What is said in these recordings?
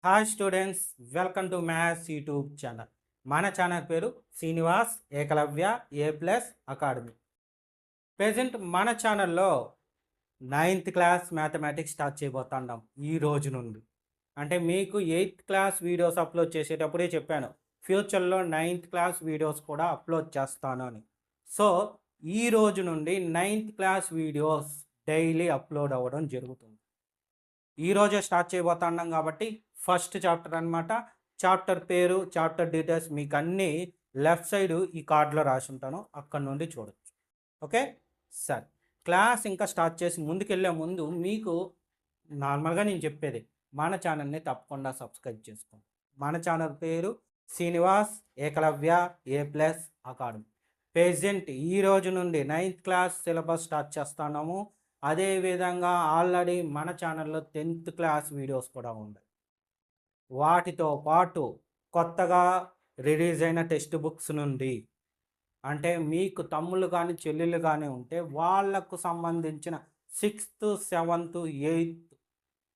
Hi students, welcome to maths YouTube channel. మన channel పేరు Srinivas Ekalavya A+ academy. Present మన ఛానల్లో 9th క్లాస్ మ్యాథమెటిక్స్ స్టార్ట్ చేయబోతున్నాం ఈ రోజు నుండి. అంటే మీకు 8th క్లాస్ వీడియోస్ అప్లోడ్ చేసేటప్పుడే చెప్పాను, ఫ్యూచర్లో 9th క్లాస్ వీడియోస్ కూడా అప్లోడ్ చేస్తాను అని. సో ఈ రోజు నుండి 9th class videos daily upload అవ్వడం జరుగుతుంది. ఈరోజే స్టార్ట్ చేయబోతున్నాం కాబట్టి ఫస్ట్ చాప్టర్ అనమాట. చాప్టర్ పేరు, చాప్టర్ డీటెయిల్స్ మీకు అన్నీ లెఫ్ట్ సైడ్ ఈ కార్డులో రాసి ఉంటాను, అక్కడ నుండి చూడొచ్చు. ఓకే, సరే. క్లాస్ ఇంకా స్టార్ట్ చేసి ముందుకెళ్ళే ముందు మీకు నార్మల్గా నేను చెప్పేది, మన ఛానల్ని తప్పకుండా సబ్స్క్రైబ్ చేసుకోండి. మన ఛానల్ పేరు శ్రీనివాస్ ఏకలవ్య A+అకాడమీ. ప్రెజెంట్ ఈ రోజు నుండి 9th క్లాస్ సిలబస్ స్టార్ట్ చేస్తున్నాము. అదేవిధంగా ఆల్రెడీ మన ఛానల్లో 10th క్లాస్ వీడియోస్ కూడా ఉన్నాయి. వాటితో పాటు కొత్తగా రిలీజ్ అయిన టెక్స్ట్ బుక్స్ నుండి, అంటే మీకు తమ్ముళ్ళు కానీ చెల్లెళ్ళు కానీ ఉంటే వాళ్ళకు సంబంధించిన 6th 7th 8th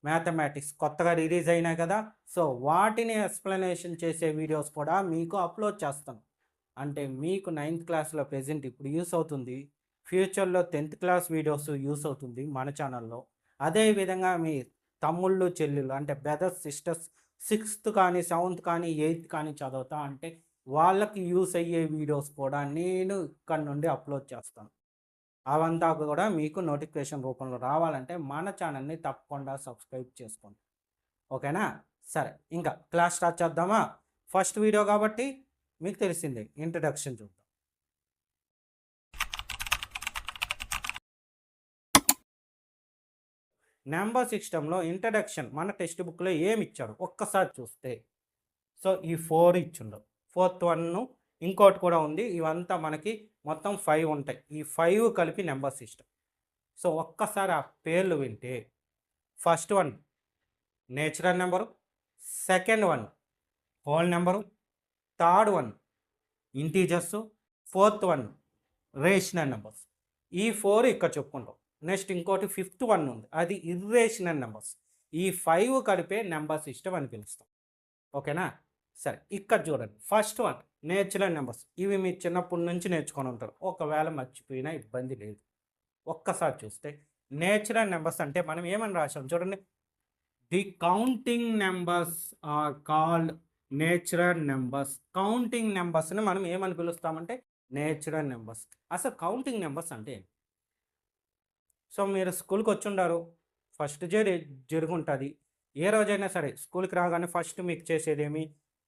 మ్యాథమెటిక్స్ కొత్తగా రిలీజ్ అయినాయి కదా, సో వాటిని ఎక్స్ప్లెనేషన్ చేసే వీడియోస్ కూడా మీకు అప్లోడ్ చేస్తాను. అంటే మీకు 9th క్లాస్లో ప్రెజెంట్ ఇప్పుడు యూస్ అవుతుంది, ఫ్యూచర్లో 10th క్లాస్ వీడియోస్ యూస్ అవుతుంది మన ఛానల్లో. అదేవిధంగా మీ తమ్ముళ్ళు చెల్లెళ్ళు అంటే బ్రదర్స్ సిస్టర్స్ 6th కానీ 7th కానీ 8th కానీ చదువుతా అంటే వాళ్ళకి యూస్ అయ్యే వీడియోస్ కూడా నేను ఇక్కడ నుండి అప్లోడ్ చేస్తాను. అవంతా కూడా మీకు నోటిఫికేషన్ రూపంలో రావాలంటే మన ఛానల్ని తప్పకుండా సబ్స్క్రైబ్ చేసుకోండి. ఓకేనా, సరే. ఇంకా క్లాస్ స్టార్ట్ చేద్దామా? ఫస్ట్ వీడియో కాబట్టి మీకు తెలిసిందే, ఇంట్రడక్షన్ చూద్దాం. నెంబర్ సిస్టంలో ఇంట్రడక్షన్ మన టెక్స్ట్ బుక్లో ఏమి ఇచ్చాడు ఒక్కసారి చూస్తే, సో ఈ 4 ఇచ్చిండు, 4th 1 ఇంకోటి కూడా ఉంది. ఇవంతా మనకి మొత్తం 5 ఉంటాయి. ఈ 5 కలిపి నెంబర్ సిస్టమ్. సో ఒక్కసారి ఆ పేర్లు వింటే, first 1 natural number, second 1 whole number, third 1 integers, fourth 1 rational numbers. ఈ 4 ఇక్కడ చెప్పుకుంటాం. నెక్స్ట్ ఇంకోటి 5th 1 ఉంది, అది ఇర్రేషనల్ నెంబర్స్. ఈ 5 కలిపే నెంబర్ సిస్టమ్ అని పిలుస్తాం. ఓకేనా, సరే. ఇక్కడ చూడండి, ఫస్ట్ 1 నేచురల్ నెంబర్స్. ఇవి మీరు చిన్నప్పటి నుంచి నేర్చుకొని ఉంటారు, ఒకవేళ మర్చిపోయినా ఇబ్బంది లేదు. ఒక్కసారి చూస్తే నేచురల్ నెంబర్స్ అంటే మనం ఏమని రాసాం చూడండి, the counting numbers are called natural numbers. Counting నెంబర్స్ని మనం ఏమని పిలుస్తామంటే నేచురల్ నెంబర్స్. అసలు కౌంటింగ్ నెంబర్స్ అంటే, సో మీరు స్కూల్కి వచ్చి ఉండారు, ఫస్ట్ జరుగుంటుంది. ఏ రోజైనా సరే స్కూల్కి రాగానే ఫస్ట్ మీకు చేసేదేమి,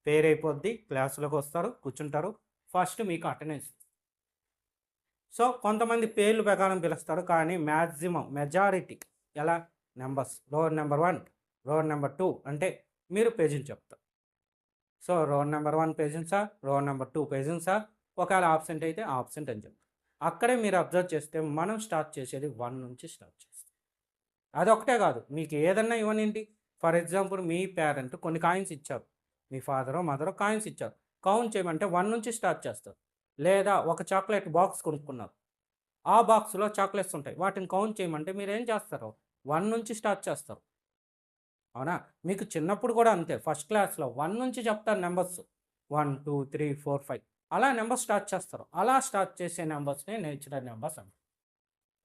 పేరు అయిపోద్ది, క్లాసులోకి వస్తారు, కూర్చుంటారు, ఫస్ట్ మీకు అటెండెన్స్. సో కొంతమంది పేర్లు ప్రకారం పిలుస్తారు, కానీ మెజారిటీ ఎలా numbers, roll number 1 roll number 2 అంటే మీరు పేజెంట్ చెప్తారు. సో రోల్ నెంబర్ 1 పేజెంట్సా, రోల్ నెంబర్ 2 పేజెంట్సా, ఒకవేళ ఆబ్సెంట్ అయితే ఆబ్సెంట్ అని చెప్తారు. అక్కడే మీరు అబ్జర్వ్ చేస్తే మనం స్టార్ట్ చేసేది 1 నుంచి స్టార్ట్ చేస్తాం. అదొకటే కాదు, మీకు ఏదన్నా ఇవ్వనండి. ఫర్ ఎగ్జాంపుల్ మీ పేరెంట్ కొన్ని కాయిన్స్ ఇచ్చారు, మీ ఫాదరో మదరో కాయిన్స్ ఇచ్చారు, కౌంట్ చేయమంటే 1 నుంచి స్టార్ట్ చేస్తారు. లేదా ఒక చాక్లెట్ బాక్స్ కొనుక్కున్నారు, ఆ బాక్స్లో చాక్లెట్స్ ఉంటాయి, వాటిని కౌంట్ చేయమంటే మీరు ఏం చేస్తారు, 1 నుంచి స్టార్ట్ చేస్తారు. అవునా, మీకు చిన్నప్పుడు కూడా అంతే, ఫస్ట్ క్లాస్లో 1 నుంచి చెప్తారు నెంబర్స్, 1 2 3 4 5 అలా నెంబర్ స్టార్ట్ చేస్తారు. అలా స్టార్ట్ చేసే నెంబర్స్ని నేచురల్ నెంబర్స్ అంటారు.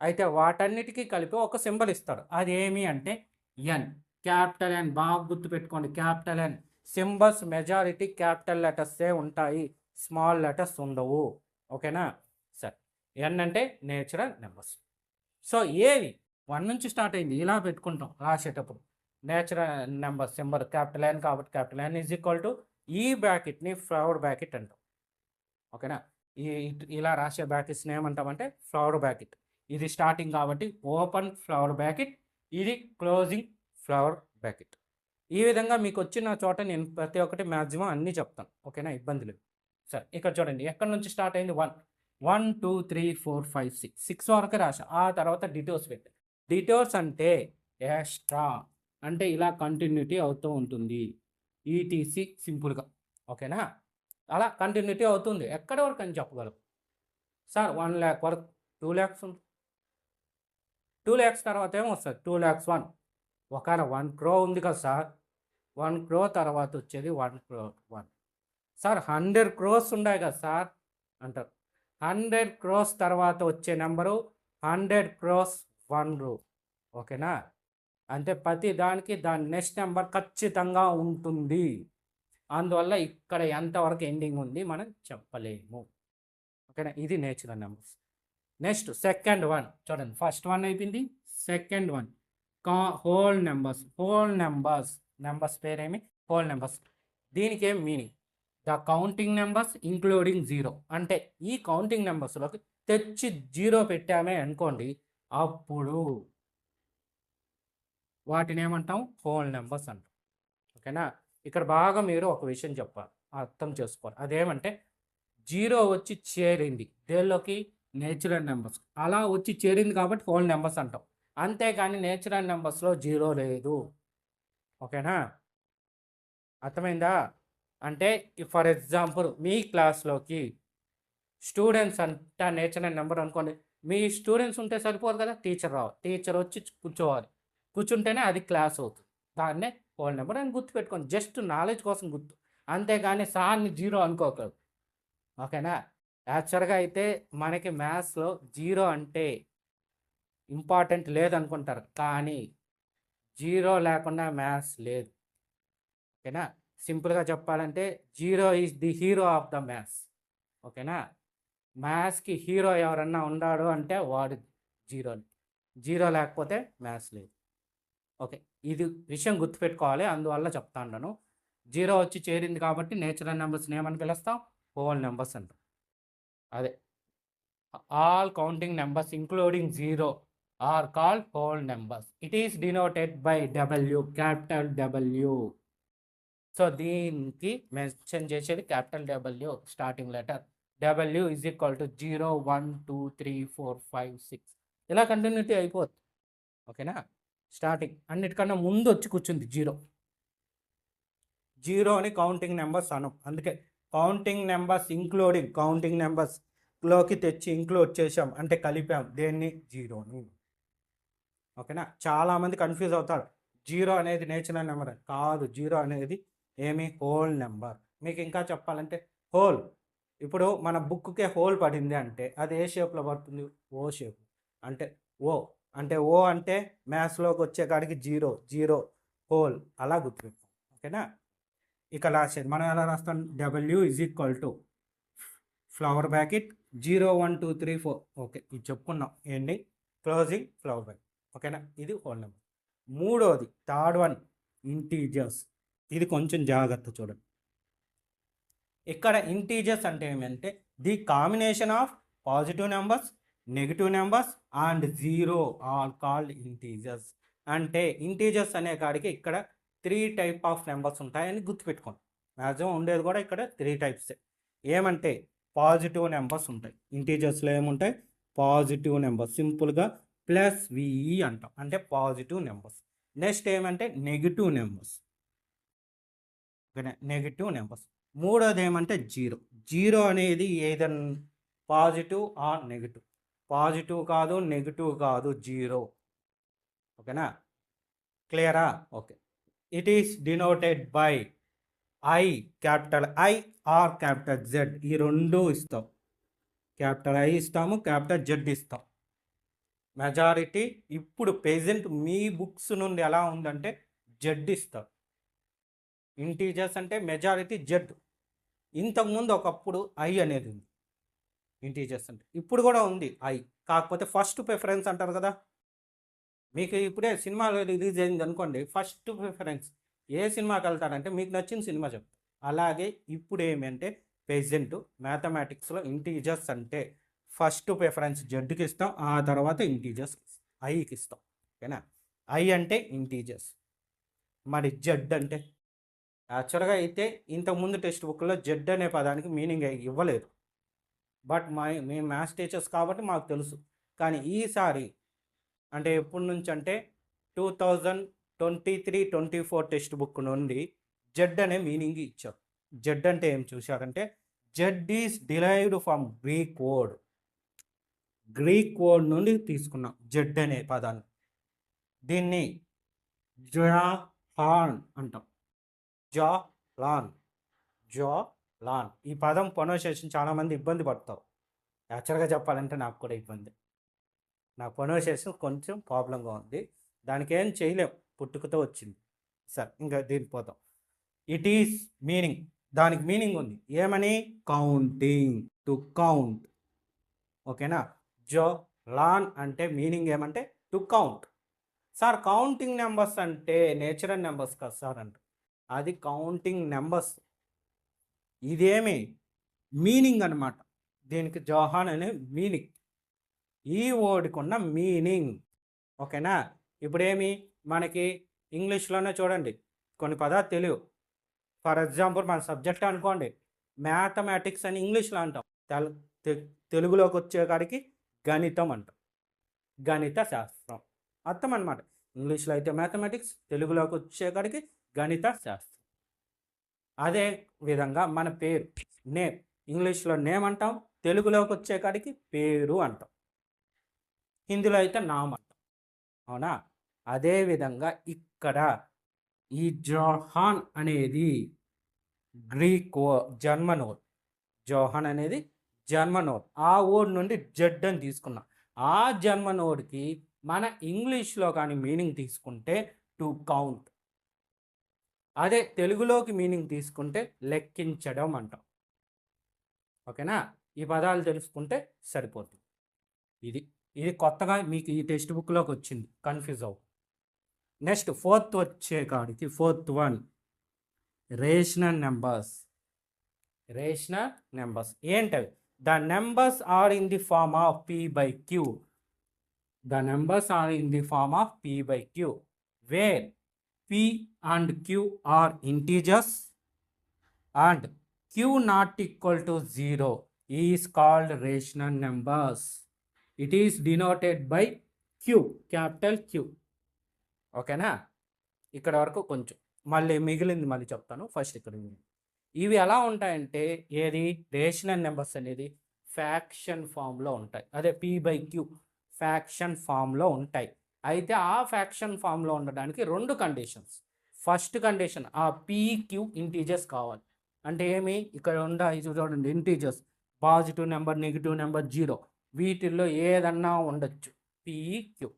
అయితే వాటన్నిటికీ కలిపి ఒక సింబల్ ఇస్తాడు, అది ఏమి అంటే ఎన్, క్యాపిటల్ ఎన్. బాగా గుర్తుపెట్టుకోండి, capital N. Symbols majority capital లెటర్సే ఉంటాయి, స్మాల్ లెటర్స్ ఉండవు. ఓకేనా, సరే. ఎన్ అంటే నేచురల్ నెంబర్స్. సో ఏవి 1 నుంచి స్టార్ట్ అయింది ఇలా పెట్టుకుంటాం రాసేటప్పుడు. Natural number symbol capital N కాబట్టి capital N is equal to ఈ బ్రాకెట్ని ఫ్లవర్ బ్రాకెట్ అంటాం. ఓకేనా, ఇలా రాసే బ్రాకెట్స్ని ఏమంటామంటే ఫ్లవర్ బ్రాకెట్. ఇది స్టార్టింగ్ కాబట్టి ఓపెన్ ఫ్లవర్ బ్రాకెట్, ఇది క్లోజింగ్ ఫ్లవర్ బ్రాకెట్. ఈ విధంగా మీకు వచ్చిన చోట నేను ప్రతి ఒక్కటి మ్యాక్సిమం అన్నీ చెప్తాను. ఓకేనా, ఇబ్బంది లేదు. సరే, ఇక్కడ చూడండి, ఎక్కడి నుంచి స్టార్ట్ అయింది 1 1 2 3 4 5 6 వరకు రాసా. ఆ తర్వాత డిటోర్స్ పెట్టా. డిటోర్స్ అంటే ఎక్స్ట్రా, అంటే ఇలా కంటిన్యూటీ అవుతూ ఉంటుంది, ఈటీసీ సింపుల్గా. ఓకేనా, అలా కంటిన్యూటీ అవుతుంది. ఎక్కడి వరకు అని చెప్పగలం సార్, 1 lakh వరకు, 2 lakhs ఉంది, 2 lakhs తర్వాత ఏమొస్తుంది 2 lakhs 1, ఒకవేళ 1 crore ఉంది కదా సార్, 1 crore తర్వాత వచ్చేది 1 crore 1. సార్ 100 crores ఉన్నాయి కదా సార్ అంటారు. 100 crores తర్వాత వచ్చే నెంబరు 100 crores 1 రూ. ఓకేనా? అంటే ప్రతి దానికి దాని నెక్స్ట్ నెంబర్ ఖచ్చితంగా ఉంటుంది. అందువల్ల ఇక్కడ ఎంతవరకు ఎండింగ్ ఉంది మనం చెప్పలేము. ఓకేనా? ఇది natural numbers. Next second one చూడండి. ఫస్ట్ వన్ అయిపోయింది. Second one whole numbers. Numbers పేరేమి? Whole numbers. దీనికి ఏం meaning? The counting numbers including zero. అంటే ఈ కౌంటింగ్ నెంబర్స్లోకి తెచ్చి జీరో పెట్టామే అనుకోండి, అప్పుడు వాటిని ఏమంటాం? హోల్ నెంబర్స్ అంటాం. ఓకేనా? ఇక్కడ బాగా మీరు ఒక విషయం చెప్పాలి, అర్థం చేసుకోవాలి. అదేమంటే జీరో వచ్చి చేరింది దేనిలోకి? Natural numbers. అలా వచ్చి చేరింది కాబట్టి హోల్ నెంబర్స్ అంటాం. అంతేకాని నేచురల్ నెంబర్స్లో జీరో లేదు. ఓకేనా? అర్థమైందా? అంటే ఫర్ ఎగ్జాంపుల్ మీ క్లాస్లోకి స్టూడెంట్స్ అంతా నేచురల్ నెంబర్ అనుకోండి. మీ స్టూడెంట్స్ ఉంటే సరిపోదు కదా, టీచర్ రావాలి. టీచర్ వచ్చి కూర్చోవాలి. కూర్చుంటేనే అది క్లాస్ అవుతుంది. దాన్నే హోల్ నెంబర్ అని గుర్తుపెట్టుకోండి. జస్ట్ నాలెడ్జ్ కోసం గుర్తు. అంతేగాని సార్ని జీరో అనుకోకూడదు. ఓకేనా? యాక్చువల్గా అయితే మనకి మ్యాథ్స్లో జీరో అంటే ఇంపార్టెంట్ లేదనుకుంటారు, కానీ జీరో లేకుండా మ్యాథ్స్ లేదు. ఓకేనా? సింపుల్గా చెప్పాలంటే zero is the hero of the maths. ఓకేనా? మ్యాథ్స్కి హీరో ఎవరన్నా ఉన్నాడు అంటే వాడు జీరోని. జీరో లేకపోతే మ్యాథ్స్ లేదు. ఓకే, ఇది విషయం గుర్తుపెట్టుకోవాలి. అందువల్ల చెప్తాను. జీరో వచ్చి చేరింది కాబట్టి నేచురల్ నెంబర్స్ని ఏమని పిలుస్తాం? హోల్ నెంబర్స్ అంటాం. అదే all counting numbers including zero are called whole numbers. It is denoted by W, capital W. So దీనికి మెన్షన్ చేసేది capital W starting letter. W is equal to 0 1 2 3 4 5 6 ఇలా కంటిన్యూటీ అయిపోతుంది. ఓకేనా? స్టార్టింగ్ అన్నిటికన్నా ముందు వచ్చి కూర్చుంది జీరో. జీరో అని కౌంటింగ్ నెంబర్స్ అనం. అందుకే కౌంటింగ్ నెంబర్స్ ఇంక్లూడింగ్, కౌంటింగ్ నెంబర్స్లోకి తెచ్చి ఇంక్లూడ్ చేసాం అంటే కలిపాం దేన్ని? జీరోని. ఓకేనా? చాలామంది కన్ఫ్యూజ్ అవుతారు. జీరో అనేది నేచురల్ నెంబర్ కాదు. జీరో అనేది ఏమి? Whole number. మీకు ఇంకా చెప్పాలంటే హోల్, ఇప్పుడు మన బుక్కే హోల్ పడింది అంటే అది ఏ షేప్లో పడుతుంది? ఓ షేప్. అంటే ఓ అంటే ఓ అంటే మ్యాథ్స్లోకి వచ్చే కాడికి జీరో, జీరో హోల్ అలా గుర్తుపెట్టాం. ఓకేనా? ఇక రాసేది మనం ఎలా రాస్తాం? W is equal to flower bracket 0 1 2 3 4. Okay, ఇది చెప్పుకున్నాం. ఏంటి? Closing flower bracket. ఓకేనా? ఇది హోల్ నెంబర్. మూడోది థర్డ్ వన్ ఇంటీజర్స్. ఇది కొంచెం జాగ్రత్త చూడండి. ఇక్కడ ఇంటీజర్స్ అంటే ఏమంటే the combination of positive numbers, negative numbers and zero are called integers. అంటే ఇంటీజర్స్ అనే కాడికి ఇక్కడ 3 టైప్ ఆఫ్ నెంబర్స్ ఉంటాయని గుర్తుపెట్టుకోండి. మ్యాక్సిమం ఉండేది కూడా ఇక్కడ 3 టైప్సే. ఏమంటే పాజిటివ్ నెంబర్స్ ఉంటాయి ఇంటీజర్స్లో. ఏముంటాయి? Positive numbers. సింపుల్గా ప్లస్ విఈ అంటాం, అంటే పాజిటివ్ నెంబర్స్. నెక్స్ట్ ఏమంటే నెగిటివ్ నెంబర్స్. ఓకేనా? Negative numbers. మూడోది ఏమంటే జీరో. జీరో అనేది ఏదైనా పాజిటివ్ ఆర్ నెగిటివ్. పాజిటివ్ కాదు, నెగిటివ్ కాదు, జీరో. ఓకేనా? క్లియరా? Okay. It is denoted by I, capital I or capital Z. ఈ రెండు ఇస్తాం. క్యాపిటల్ ఐ ఇస్తాము, క్యాపిటల్ జెడ్ ఇస్తాం. మెజారిటీ ఇప్పుడు ప్రెజెంట్ మీ బుక్స్ నుండి ఎలా ఉందంటే జెడ్ ఇస్తాం. ఇంటీజర్స్ అంటే మెజారిటీ జెడ్. ఇంతకుముందు ఒకప్పుడు ఐ అనేది ఉంది ఇంటీజర్స్ అంటే. ఇప్పుడు కూడా ఉంది ఐ, కాకపోతే ఫస్ట్ ప్రిఫరెన్స్ అంటారు కదా. మీకు ఇప్పుడే సినిమా రిలీజ్ అయింది అనుకోండి, ఫస్ట్ ప్రిఫరెన్స్ ఏ సినిమాకి వెళ్తారంటే మీకు నచ్చిన సినిమా చెప్తారు. అలాగే ఇప్పుడు ఏమంటే ప్రెజెంట్ మ్యాథమెటిక్స్లో ఇంటీజర్స్ అంటే ఫస్ట్ ప్రిఫరెన్స్ జెడ్కి ఇస్తాం, ఆ తర్వాత ఇంటీజర్స్ ఐకి ఇస్తాం. ఓకేనా? ఐ అంటే ఇంటీజర్స్, మరి జెడ్ అంటే యాక్చువల్గా అయితే ఇంతకుముందు టెక్స్ట్ బుక్లో జెడ్ అనే పదానికి మీనింగ్ ఇవ్వలేదు. బట్ మేము మ్యాథ్స్ టీచర్స్ కాబట్టి మాకు తెలుసు. కానీ ఈసారి అంటే ఎప్పటి నుంచి అంటే 2023-24 టెక్స్ట్ బుక్ నుండి జెడ్ అనే మీనింగ్ ఇచ్చారు. జెడ్ అంటే ఏం చూశారంటే Z is derived from Greek word. Greek word నుండి తీసుకున్నాం జెడ్ అనే పదాన్ని. దీన్ని జహాన్ అంటాం. జా లాన్, జా లాన్. ఈ పదం ప్రొనౌన్సియేషన్ చాలామంది ఇబ్బంది పడతారు. యాక్చువల్గా చెప్పాలంటే నాకు కూడా ఇబ్బంది. నా ప్రొనౌన్సియేషన్ కొంచెం ప్రాబ్లంగా ఉంది. దానికి ఏం చేయలేం, పుట్టుకతో వచ్చింది. సరే ఇంకా దీనికి పోతాం. ఇట్ ఈస్ మీనింగ్, దానికి మీనింగ్ ఉంది. ఏమని? Counting, to count. ఓకేనా? జో లాన్ అంటే మీనింగ్ ఏమంటే to count. Sir counting numbers అంటే నేచురల్ నెంబర్స్ కదా సార్ అంటే, అది కౌంటింగ్ నెంబర్స్. ఇదేమి మీనింగ్ అనమాట. దీనికి జోహాన్ అనే మీనింగ్, ఈ వర్డ్కి ఉన్న మీనింగ్. ఓకేనా? ఇప్పుడేమి మనకి ఇంగ్లీష్లోనే చూడండి కొన్ని పదాలు తెలియవు. ఫర్ ఎగ్జాంపుల్ మన సబ్జెక్ట్ అనుకోండి, మ్యాథమెటిక్స్ అని ఇంగ్లీష్లో అంటాం, తెలుగులోకి వచ్చేకాడికి గణితం అంటాం, గణిత శాస్త్రం. అర్థం అనమాట. ఇంగ్లీష్లో అయితే మ్యాథమెటిక్స్, తెలుగులోకి వచ్చేకాడికి గణిత శాస్త్రం. అదే విధంగా మన పేరు నేమ్, ఇంగ్లీష్లో నేమ్ అంటాం, తెలుగులోకి వచ్చేకాడికి పేరు అంటాం, హిందీలో అయితే నామ్ అంటాం. అవునా? అదేవిధంగా ఇక్కడ ఈ జోహాన్ అనేది గ్రీక్ జర్మన్ వర్డ్. జోహాన్ అనేది జర్మన్ వర్డ్. ఆ వర్డ్ నుండి జడ్ అని తీసుకున్నాం. ఆ జర్మన్ వర్డ్కి మన ఇంగ్లీష్లో కానీ మీనింగ్ తీసుకుంటే టు కౌంట్. అదే తెలుగులోకి మీనింగ్ తీసుకుంటే లెక్కించడం అంటాం. ఓకేనా? ఈ పదాలు తెలుసుకుంటే సరిపోతుంది. ఇది కొత్తగా మీకు ఈ టెక్స్ట్ బుక్లోకి వచ్చింది, కన్ఫ్యూజ్ అవ్వు. నెక్స్ట్ ఫోర్త్ వచ్చే కాడికి, fourth one rational numbers. Rational numbers ఏంటవి? The numbers are in the form of P by Q. The numbers are in the form of P by Q, where p and q are integers and q not equal to 0 is called rational numbers. It is denoted by q, capital Q. ఓకేనా? ఇక్కడ వరకు కొంచెం, మళ్ళీ మిగిలింది మళ్ళీ చెప్తాను. First ఇక్కడ ఇవి ఎలా ఉంటాయంటే, ఏది రేషనల్ నెంబర్స్ అనేది ఫ్యాక్షన్ ఫామ్లో ఉంటాయి. అదే p by q ఫ్యాక్షన్ ఫామ్లో ఉంటాయి. అయితే ఆ ఫ్యాక్షన్ ఫామ్లో ఉండడానికి రెండు కండిషన్స్. ఫస్ట్ కండిషన్, ఆ పీక్యూ ఇంటీజర్స్ కావాలి. అంటే ఏమి? ఇక్కడ ఇది చూడండి, integers, positive number, negative number, zero, వీటిల్లో ఏదన్నా ఉండొచ్చు, PQ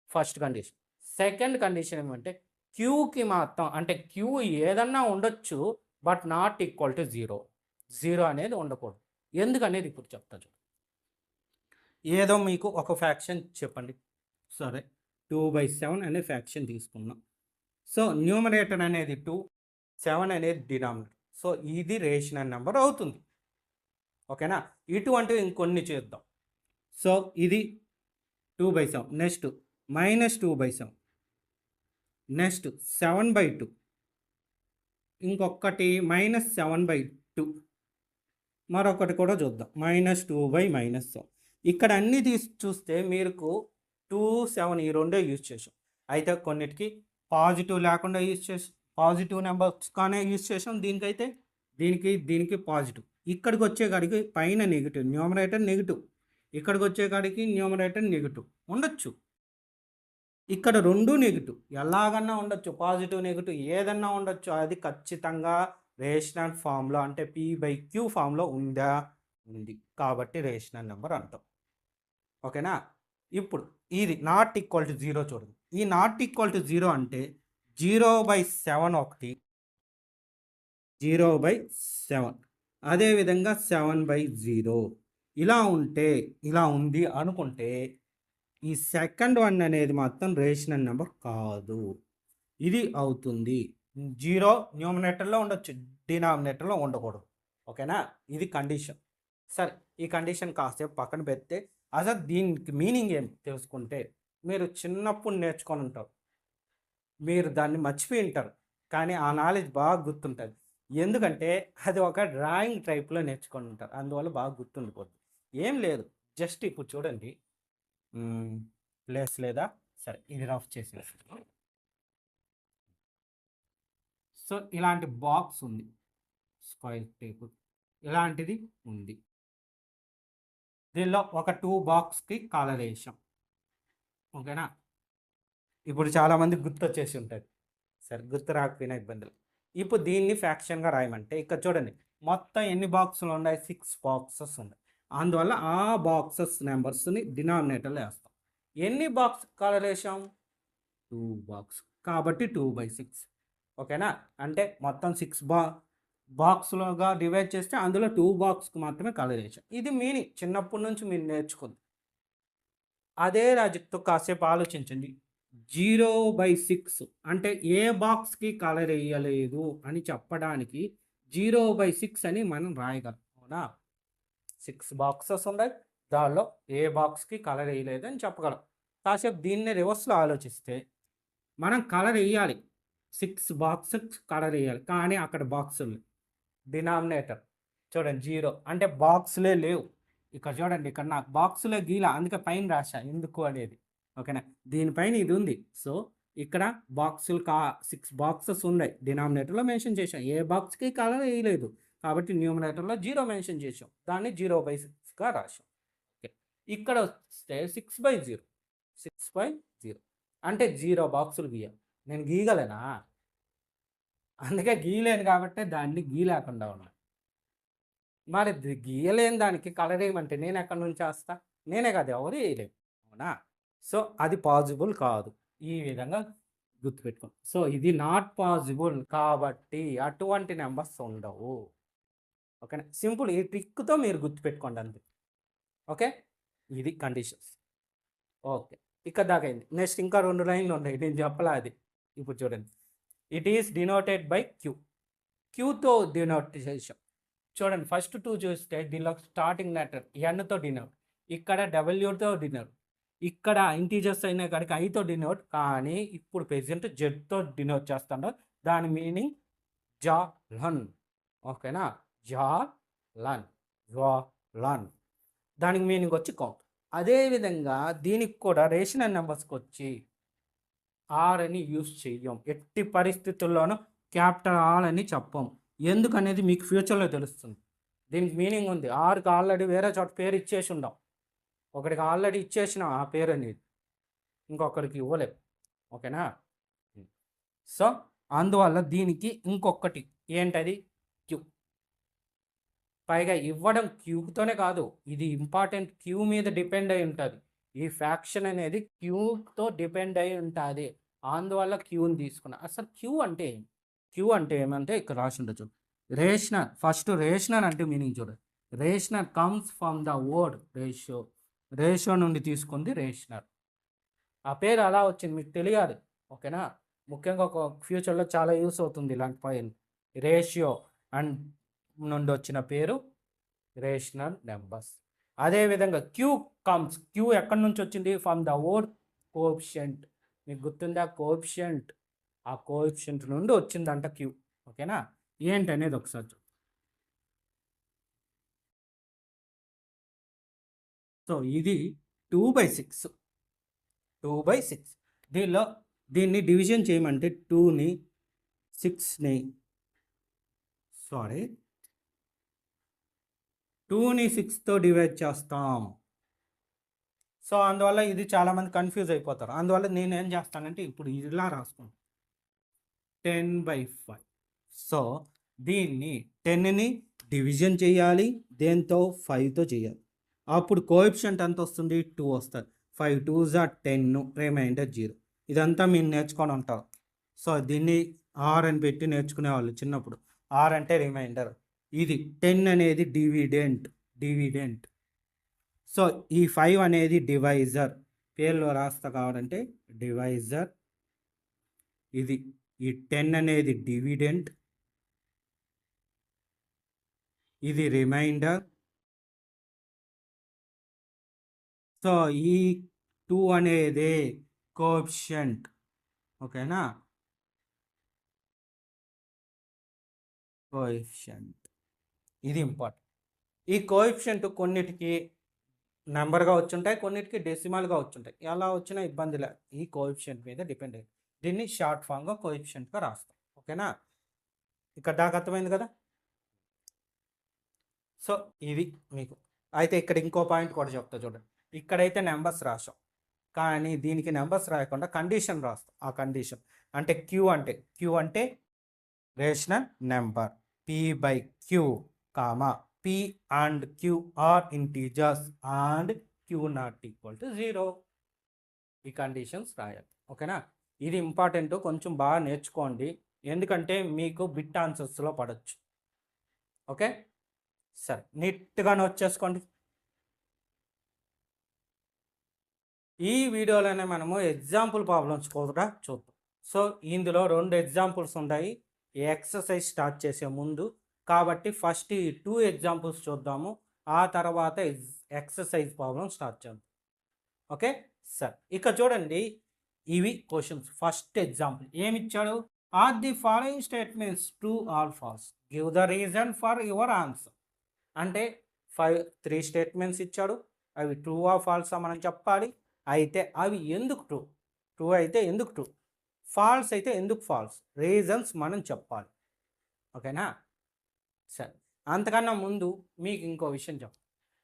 first condition. Second condition ఏమంటే క్యూకి మాత్రం, అంటే క్యూ ఏదన్నా ఉండొచ్చు బట్ నాట్ ఈక్వల్ టు 0. 0 అనేది ఉండకూడదు. ఎందుకనేది ఇప్పుడు చెప్తాను. ఏదో మీకు ఒక ఫ్యాక్షన్ చెప్పండి. సరే, 2/7 అనే ఫ్యాక్షన్ తీసుకున్నాం. సో న్యూమరేటర్ అనేది 2, 7 అనేది డినామినేటర్. సో ఇది రేషనల్ నెంబర్ అవుతుంది. ఓకేనా? ఇటువంటివి ఇంకొన్ని చేద్దాం. సో ఇది 2/7, నెక్స్ట్ -2/7, నెక్స్ట్ 7/2, ఇంకొకటి -7/2, మరొకటి కూడా చూద్దాం, -2/-7. ఇక్కడ అన్నీ చూస్తే మీకు 2, 7 ఈ రెండే యూజ్ చేసాం. అయితే కొన్నిటికి పాజిటివ్ లేకుండా యూజ్ చేసాం, పాజిటివ్ నెంబర్స్ కానీ యూజ్ చేసాం. దీనికైతే దీనికి పాజిటివ్. ఇక్కడికి వచ్చేకాడికి పైన నెగిటివ్, న్యూమరేటర్ నెగిటివ్. ఇక్కడికి వచ్చేకాడికి న్యూమరేటర్ నెగిటివ్ ఉండొచ్చు. ఇక్కడ రెండు నెగిటివ్, ఎలాగన్నా ఉండొచ్చు, పాజిటివ్ నెగిటివ్ ఏదన్నా ఉండొచ్చు. అది ఖచ్చితంగా రేషనల్ ఫామ్లో, అంటే p/q ఫామ్లో ఉంది కాబట్టి రేషనల్ నెంబర్ అంటాం. ఓకేనా? ఇప్పుడు ఇది నాట్ ఈక్వల్ టు 0 చూడండి. ఈ నాట్ ఈక్వల్ టు 0 అంటే 0/7 ఒకటి, 0/7, అదేవిధంగా 7/0 ఇలా ఉంటే, ఇలా ఉంది అనుకుంటే ఈ సెకండ్ వన్ అనేది మాత్రం రేషనల్ నెంబర్ కాదు, ఇది అవుతుంది. 0 న్యూమరేటర్లో ఉండొచ్చు, డినామినేటర్లో ఉండకూడదు. ఓకేనా? ఇది కండిషన్. సరే, ఈ కండిషన్ కాసేపు పక్కన పెడితే అసలు దీనికి మీనింగ్ ఏం తెలుసుకుంటే, మీరు చిన్నప్పుడు నేర్చుకొని ఉంటారు, మీరు దాన్ని మర్చిపోయి ఉంటారు, కానీ ఆ నాలెడ్జ్ బాగా గుర్తుంటుంది. ఎందుకంటే అది ఒక డ్రాయింగ్ టైప్లో నేర్చుకొని ఉంటారు, అందువల్ల బాగా గుర్తుండిపోతుంది. ఏం లేదు, జస్ట్ ఇప్పుడు చూడండి, ప్లేస్ లేదా, సరే ఇది రఫ్ చేసేస్తాం. సో ఇలాంటి బాక్స్ ఉంది, స్క్వేర్ టేప్ ఇలాంటిది ఉంది. దీనిలో ఒక 2 బాక్స్కి కలర్ వేసాం. ఓకేనా? ఇప్పుడు చాలామంది గుర్తు వచ్చేసి ఉంటుంది. సరే, గుర్తు రాకపోయినా ఇబ్బందులు. ఇప్పుడు దీన్ని ఫ్యాక్షన్గా రాయమంటే ఇక్కడ చూడండి మొత్తం ఎన్ని బాక్సులు ఉన్నాయి, 6 బాక్సెస్ ఉన్నాయి. అందువల్ల ఆ బాక్సెస్ నెంబర్స్ని డినామినేటర్లో వేస్తాం. ఎన్ని బాక్స్ కలర్ వేసాం, 2 బాక్స్, కాబట్టి 2/6. ఓకేనా, అంటే మొత్తం 6 బాక్స్లుగా డివైడ్ చేస్తే అందులో 2 బాక్స్కి మాత్రమే కలర్ వేసాం. ఇది మీనింగ్ చిన్నప్పటి నుంచి మీరు నేర్చుకుంది. అదే లాజిక్తో కాసేపు ఆలోచించండి. 0/6 అంటే ఏ బాక్స్కి కలర్ వేయలేదు అని చెప్పడానికి 0/6 అని మనం రాయగలం. అవునా, 6 బాక్సెస్ ఉన్నాయి, దానిలో ఏ బాక్స్కి కలర్ వేయలేదు అని చెప్పగలం. కాసేపు దీన్ని రివర్స్లో ఆలోచిస్తే మనం కలర్ వేయాలి, 6 బాక్సెస్ కలర్ వేయాలి, కానీ అక్కడ బాక్సులు డినామినేటర్ చూడండి 0 అంటే బాక్సులే లేవు. ఇక్కడ చూడండి, ఇక్కడ నాకు బాక్సులే గీలా, అందుకే పైన రాశా ఎందుకు అనేది. ఓకేనా, దీనిపైన ఇది ఉంది. సో ఇక్కడ బాక్సులు 6 బాక్సెస్ ఉన్నాయి, డినామినేటర్లో మెన్షన్ చేసాం. ఏ బాక్స్కి కలర్ వేయలేదు కాబట్టి న్యూమినేటర్లో 0 మెన్షన్ చేసాం, దాన్ని 0/6గా రాసాం. ఓకే, ఇక్కడ వస్తే 6/0, 6/0 అంటే 0 బాక్సులు గీయాలి. నేను గీయగలనా, అందుకే గీయలేను కాబట్టి దాన్ని గీయలేకుండా ఉన్నా. మరి గీయలేని దానికి కలర్ వేయమంటే నేను ఎక్కడి నుంచి వేస్తా, నేనే కదా, ఎవరు వేయలేము. అవునా, సో అది పాసిబుల్ కాదు. ఈ విధంగా గుర్తుపెట్టుకోండి. సో ఇది నాట్ పాసిబుల్ కాబట్టి అటువంటి నెంబర్స్ ఉండవు. ఓకేనా, సింపుల్, ఈ ట్రిక్తో మీరు గుర్తుపెట్టుకోండి అంతే. ఓకే, ఇది కండిషన్స్. ఓకే, ఇక్కడ దాకా అయింది. నెక్స్ట్ ఇంకా 2 లైన్లు ఉన్నాయి, నేను చెప్పలా అది. ఇప్పుడు చూడండి, it is denoted by Q. క్యూతో డినోట్ చేసాం. చూడండి ఫస్ట్ 2 చూస్తే దీనిలో స్టార్టింగ్ లెటర్ ఎన్తో డినోట్, ఇక్కడ డబ్ల్యూతో డినోట్, ఇక్కడ ఇంటీజర్స్ అయిన కాడికి ఐతో డినోట్, కానీ ఇప్పుడు ప్రెజెంట్ జెడ్తో డినోట్ చేస్తాను. దాని మీనింగ్ జాలన్. ఓకేనా, జాలన్, జాలన్, దానికి మీనింగ్ వచ్చి కౌంట్. అదేవిధంగా దీనికి కూడా రేషనల్ నెంబర్స్కి వచ్చి ఆర్ అని యూజ్ చెయ్యం, ఎట్టి పరిస్థితుల్లోనూ క్యాపిటల్ ఆర్ అని చెప్పం. ఎందుకనేది మీకు ఫ్యూచర్లో తెలుస్తుంది. దీనికి మీనింగ్ ఉంది. ఆర్కి ఆల్రెడీ వేరే చోట పేరు ఇచ్చేసి ఉండాం, ఒకడికి ఆల్రెడీ ఇచ్చేసిన ఆ పేరు అనేది ఇంకొకరికి ఇవ్వలేము. ఓకేనా, సో అందువల్ల దీనికి ఇంకొకటి ఏంటది, క్యూ. పైగా ఇవ్వడం క్యూతోనే కాదు, ఇది ఇంపార్టెంట్, క్యూ మీద డిపెండ్ అయి ఉంటుంది. ఈ ఫ్యాక్షన్ అనేది క్యూతో డిపెండ్ అయి ఉంటుంది, అందువల్ల క్యూని తీసుకున్నా. అసలు క్యూ అంటే ఏం, క్యూ అంటే ఏమంటే ఇక్కడ రాసి ఉంటుంది చూడు, రేషనల్. ఫస్ట్ రేషనల్ అంటే మీనింగ్ చూడండి, rational comes from the word ratio. Ratio నుండి తీసుకుంది రేషనల్. ఆ పేరు అలా వచ్చింది, మీకు తెలియాలి. ఓకేనా, ముఖ్యంగా ఒక ఫ్యూచర్లో చాలా యూస్ అవుతుంది ఇలాంటి పాయింట్. రేషియో అండ్ నుండి వచ్చిన పేరు రేషనల్ నెంబర్స్. అదేవిధంగా క్యూ కమ్స్, క్యూ ఎక్కడి నుంచి వచ్చింది, ఫ్రమ్ ద వర్డ్ కోఎఫిషియంట్. మీకు గుర్తుందా కోఎఫిషియంట్, ఆ కోఎఫిషియంట్ నుండి వచ్చిందంట క్యూ. ఓకేనా, ఏంటి అనేది ఒకసారి చూద్దాం. సో ఇది 2/6, 2/6. దీన్ని డివిజన్ చేయమంటే 2ని 6ని 6తో డివైడ్ చేస్తాం. సో అందువల్ల ఇది చాలామంది కన్ఫ్యూజ్ అయిపోతారు. అందువల్ల నేను ఏం చేస్తానంటే ఇప్పుడు ఇలా రాసుకుంటాను, 10/5. సో దీన్ని 10ని డివిజన్ చేయాలి, దేంతో 5తో చేయాలి. అప్పుడు కోఎఫిషియంట్ ఎంత వస్తుంది, 2 వస్తుంది. 5 2s are 10, రిమైండర్ 0. ఇదంతా మీరు నేర్చుకొని ఉంటారు. సో దీన్ని ఆర్ అని పెట్టి నేర్చుకునేవాళ్ళు చిన్నప్పుడు. ఆర్ అంటే రిమైండర్, ఇది 10 అనేది డివిడెంట్. సో ఈ 5 అనేది డివైజర్, పేర్లో రాస్తా కావాలంటే డివైజర్. ఇది ఈ 10 అనేది డివిడెంట్, ఇది రిమైండర్. సో ఈ 2 అనేది కోఎఫిషియంట్. ఓకేనా, కోఎఫిషియంట్, ఇది ఇంపార్టెంట్. ఈ కోఎఫిషియంట్ కొన్నిటికి నెంబర్గా వచ్చుంటాయి, కొన్నిటికి డెసిమల్గా వచ్చుంటాయి. ఎలా వచ్చినా ఇబ్బంది లేదు, ఈ కోఎఫిషియంట్ మీద డిపెండ్ అయ్యి దీన్ని షార్ట్ ఫామ్గా కోఎఫిషియంట్గా రాస్తాం. ఓకేనా, ఇక్కడ దాకా అర్థమైంది కదా. సో ఇది మీకు అయితే ఇక్కడ ఇంకో పాయింట్ కూడా చెప్తా చూడండి. ఇక్కడైతే నెంబర్స్ రాసాం, కానీ దీనికి నెంబర్స్ రాయకుండా కండిషన్ రాస్తాం. ఆ కండిషన్ అంటే క్యూ అంటే rational number p by q, comma p and q are integers and q not equal to 0. ఈ కండిషన్స్ రాయాలి. ఓకేనా, ఇది ఇంపార్టెంట్, కొంచెం బాగా నేర్చుకోండి, ఎందుకంటే మీకు బిట్ ఆన్సర్స్లో పడవచ్చు. ఓకే, సరే, నీట్గా నోట్ చేసుకోండి. ఈ వీడియోలోనే మనము ఎగ్జాంపుల్ ప్రాబ్లమ్స్ కూడా చూద్దాం. సో ఇందులో 2 ఎగ్జాంపుల్స్ ఉంటాయి ఈ ఎక్సర్సైజ్ స్టార్ట్ చేసే ముందు, కాబట్టి ఫస్ట్ ఈ 2 ఎగ్జాంపుల్స్ చూద్దాము, ఆ తర్వాత ఎక్సర్సైజ్ ప్రాబ్లం స్టార్ట్ చేద్దాం. ఓకే సార్, ఇక చూడండి, ఇవి క్వశ్చన్స్. ఫస్ట్ ఎగ్జాంపుల్ ఏమిచ్చాడు, are the following statements true or false, give the reason for your answer. అంటే 3 స్టేట్మెంట్స్ ఇచ్చాడు, అవి ట్రూ ఆర్ ఫాల్సా మనం చెప్పాలి. అయితే అవి ఎందుకు ట్రూ, ట్రూ అయితే ఎందుకు ట్రూ, ఫాల్స్ అయితే ఎందుకు ఫాల్స్, రీజన్స్ మనం చెప్పాలి. ఓకేనా, సరే, అంతకన్నా ముందు మీకు ఇంకో విషయం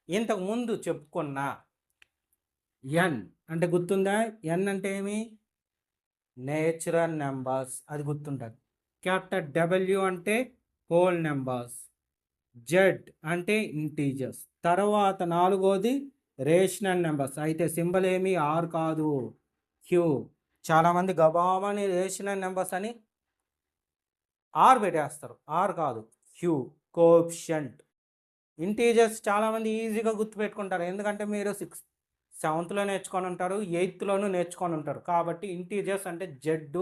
ఇంతకు ముందు చెప్పుకున్న ఎన్ అంటే గుర్తుందా, ఎన్ అంటే ఏమి, నేచురల్ నెంబర్స్, అది గుర్తుంటుంది. క్యాపిటల్ డబ్ల్యూ అంటే హోల్ నెంబర్స్, జెడ్ అంటే ఇంటీజర్స్, తర్వాత 4వది రేషనల్ నెంబర్స్. అయితే సింబల్ ఏమి ఆర్ కాదు, క్యూ. చాలామంది గబామని రేషనల్ నెంబర్స్ అని ఆర్ పెట్టేస్తారు, ఆర్ కాదు, క్యూ. కోఎఫిషియంట్. ఇంటీజర్స్ చాలామంది ఈజీగా గుర్తుపెట్టుకుంటారు, ఎందుకంటే మీరు 7th నేర్చుకొని ఉంటారు, 8th నేర్చుకొని ఉంటారు, కాబట్టి ఇంటీజర్స్ అంటే జెడ్,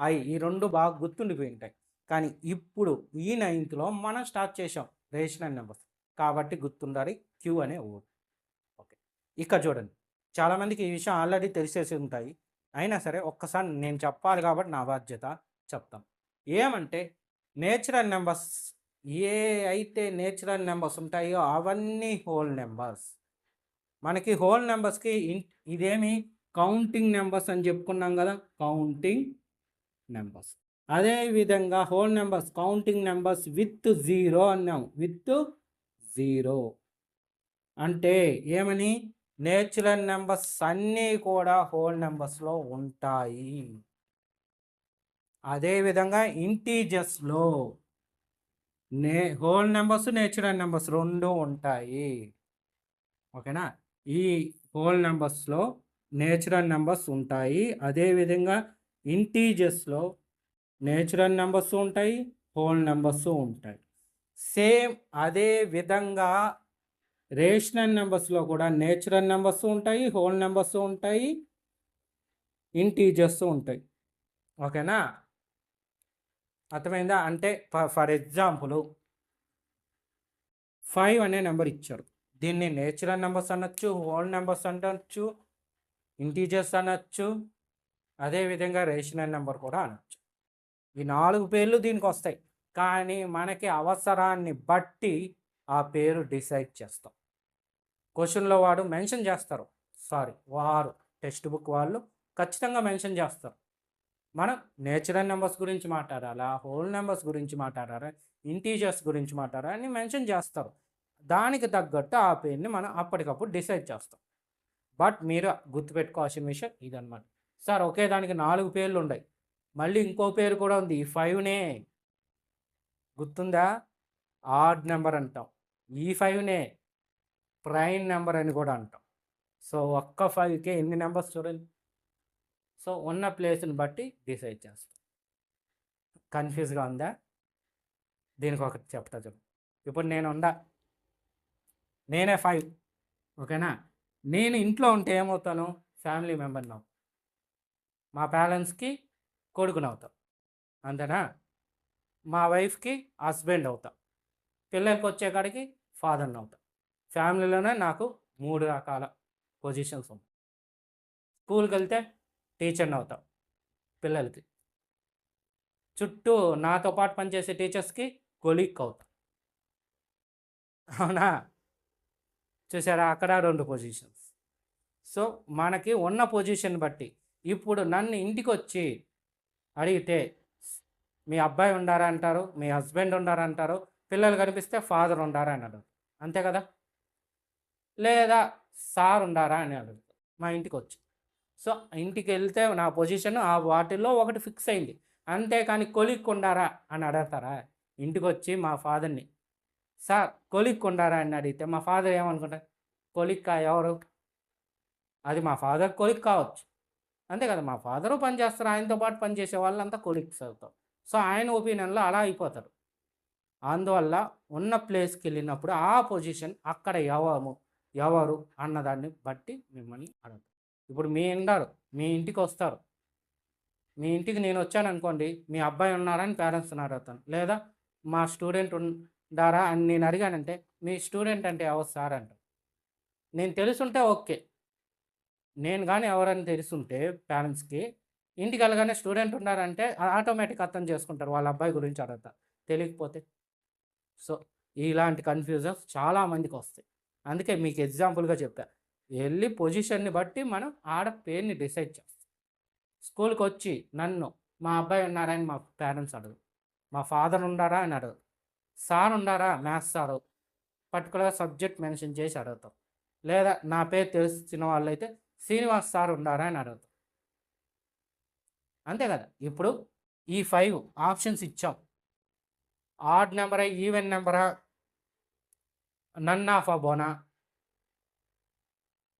ఐ, ఈ 2 బాగా గుర్తుండిపోయి ఉంటాయి. కానీ ఇప్పుడు ఈ 9th మనం స్టార్ట్ చేసాం రేషనల్ నెంబర్స్, కాబట్టి గుర్తుండాలి క్యూ అనే వర్డ్. ఓకే, ఇక చూడండి, చాలామందికి ఈ విషయం ఆల్రెడీ తెలిసేసి ఉంటాయి, అయినా సరే ఒక్కసారి నేను చెప్పాలి కాబట్టి నా బాధ్యత చెప్తాం. ఏమంటే నేచురల్ నెంబర్స్, ఏ అయితే నేచురల్ నెంబర్స్ ఉంటాయో అవన్నీ హోల్ నెంబర్స్. మనకి హోల్ నెంబర్స్కి ఇదేమి కౌంటింగ్ నెంబర్స్ అని చెప్పుకున్నాం కదా, కౌంటింగ్ నెంబర్స్. అదేవిధంగా whole numbers, counting numbers with 0 అన్నాం, విత్ 0 అంటే ఏమని, నేచురల్ నెంబర్స్ అన్నీ కూడా హోల్ నెంబర్స్లో ఉంటాయి. అదేవిధంగా ఇంటీజర్స్లో హోల్ నెంబర్స్, నేచురల్ నెంబర్స్ 2 ఉంటాయి. ఓకేనా, ఈ హోల్ నెంబర్స్లో నేచురల్ నెంబర్స్ ఉంటాయి, అదేవిధంగా ఇంటీజర్స్లో నేచురల్ నెంబర్స్ ఉంటాయి, హోల్ నెంబర్స్ ఉంటాయి. సేమ్ అదే విధంగా రేషనల్ నెంబర్స్లో కూడా నేచురల్ నెంబర్స్ ఉంటాయి, హోల్ నెంబర్స్ ఉంటాయి, ఇంటీజర్స్ ఉంటాయి. ఓకేనా, అర్థమైందా? అంటే ఫర్ ఎగ్జాంపుల్ 5 అనే నెంబర్ ఇచ్చారు, దీన్ని నేచురల్ నెంబర్స్ అనొచ్చు, హోల్ నెంబర్స్ అనొచ్చు, ఇంటీజర్స్ అనొచ్చు, అదేవిధంగా రేషనల్ నెంబర్ కూడా అనొచ్చు. ఈ 4 పేర్లు దీనికి వస్తాయి, కానీ మనకి అవసరాన్ని బట్టి ఆ పేరు డిసైడ్ చేస్తాం. క్వశ్చన్లో వాడు మెన్షన్ చేస్తారు, వారు టెక్స్ట్ బుక్ వాళ్ళు ఖచ్చితంగా మెన్షన్ చేస్తారు. మనం నేచురల్ నెంబర్స్ గురించి మాట్లాడాలా, హోల్ నెంబర్స్ గురించి మాట్లాడాలా, ఇంటీజర్స్ గురించి మాట్లాడాలా అని మెన్షన్ చేస్తారు. దానికి తగ్గట్టు ఆ పేరుని మనం అప్పటికప్పుడు డిసైడ్ చేస్తాం. బట్ మీరు గుర్తుపెట్టుకోవాల్సిన విషయం ఇదన్నమాట. సార్ ఒకే దానికి 4 పేర్లు ఉన్నాయి, మళ్ళీ ఇంకో పేరు కూడా ఉంది, ఈ 5నే గుర్తుందా, ఆడ్ నెంబర్ అంటాం. ఈ 5నే ప్రైమ్ నెంబర్ అని కూడా అంటాం. సో ఒక్క 5కే ఎన్ని నెంబర్స్ చూడండి. సో ఉన్న ప్లేస్ని బట్టి డిసైడ్ చేస్తాం. కన్ఫ్యూజ్గా ఉందా? దీనికి ఒకటి చెప్తా చూడండి. ఇప్పుడు నేనే 5, ఓకేనా. నేను ఇంట్లో ఉంటే ఏమవుతాను, ఫ్యామిలీ మెంబర్ని అవుతాను, మా పేరెంట్స్కి కొడుకుని అవుతాం, అంతేనా. మా వైఫ్కి హస్బెండ్ అవుతాం, పిల్లలకి వచ్చే కాడికి ఫాదర్ని అవుతాం. ఫ్యామిలీలోనే నాకు 3 రకాల పొజిషన్స్ ఉంటాయి. స్కూల్కి వెళ్తే టీచర్ని అవుతాం పిల్లలకి, చుట్టూ నాతో పాటు పనిచేసే టీచర్స్కి కొలీగ్ అవుతాం, అవునా. చూసారా, అక్కడ 2 పొజిషన్స్. సో మనకి ఉన్న పొజిషన్ బట్టి ఇప్పుడు నన్ను ఇంటికి వచ్చి అడిగితే మీ అబ్బాయి ఉండారా అంటారు, మీ హస్బెండ్ ఉండారా అంటారు, పిల్లలు కనిపిస్తే ఫాదర్ ఉండారా అని అడుగుతారు, అంతే కదా. లేదా సార్ ఉండారా అని అడుగుతారు మా ఇంటికి వచ్చి. సో ఇంటికి వెళ్తే నా పొజిషన్ ఆ వాటిల్లో ఒకటి ఫిక్స్ అయింది, అంతేకాని కొలిక్ ఉండారా అని అడుగుతారా? ఇంటికొచ్చి మా ఫాదర్‌ని, సార్ కొలిక్ ఉండారా అని అడిగితే మా ఫాదర్ ఏమనుకుంటారు? కొలిక్కా ఎవరు? అది మా ఫాదర్ కొలిక్ కావచ్చు. అంతే కదా! మా ఫాదరు పని చేస్తారు. ఆయనతో పాటు పనిచేసే వాళ్ళంతా కొలీగ్స్ అవుతారు. సో, ఆయన ఒపీనియన్‌లో అలా అయిపోతారు. అందువల్ల ఉన్న ప్లేస్‌కెళ్ళినప్పుడు ఆ పొజిషన్ అక్కడ ఎవరు అన్నదాన్ని బట్టి మిమ్మల్ని అడగతారు. ఇప్పుడు మీ ఇంటికొస్తారు. మీ ఇంటికి నేనొచ్చాననుకోండి, మీ అబ్బాయి ఉన్నారా అని పేరెంట్స్‌ని అడుగుతాను. లేదా మా స్టూడెంట్ ఉండారా అని నేను అడిగానంటే, మీ స్టూడెంట్ అంటే ఎవరు సార్ అంటారు. నేను తెలిసుంటే ఓకే. నేను గాని ఎవరని తెలిసుంటే పేరెంట్స్‌కి, ఇంటికెళ్ళగానే స్టూడెంట్ ఉన్నారంటే ఆటోమేటిక్ అర్థం చేసుకుంటారు. వాళ్ళ అబ్బాయి గురించి అడుగుతారు. తెలియకపోతే సో, ఇలాంటి కన్‌ఫ్యూజన్స్ చాలా మందికొస్తాయి. అందుకే మీకు ఎగ్జాంపుల్‌గా చెప్పా. ఎళ్లి పొజిషన్‌ని బట్టి మనం ఆడ పేరుని డిసైడ్ చేస్తాం. స్కూల్‌కొచ్చి నన్ను మా అబ్బాయి ఉన్నారా అని మా పేరెంట్స్ అడగరు. మా ఫాదర్ ఉండారా అని అడగరు. సార్ ఉండారా maths sir particular subject mention చేసి అడుగుతాం. లేదా నా పేరు తెలిసిన వాళ్ళైతే శ్రీనివాస్ సార్ ఉండారా అని అడుగుతాం. అంతే కదా! ఇప్పుడు ఈ 5 ఆప్షన్స్ ఇచ్చాం. ఆడ్ నంబరా? ఈవెన్ నంబరా? నన్ ఆఫ్ అబోనా?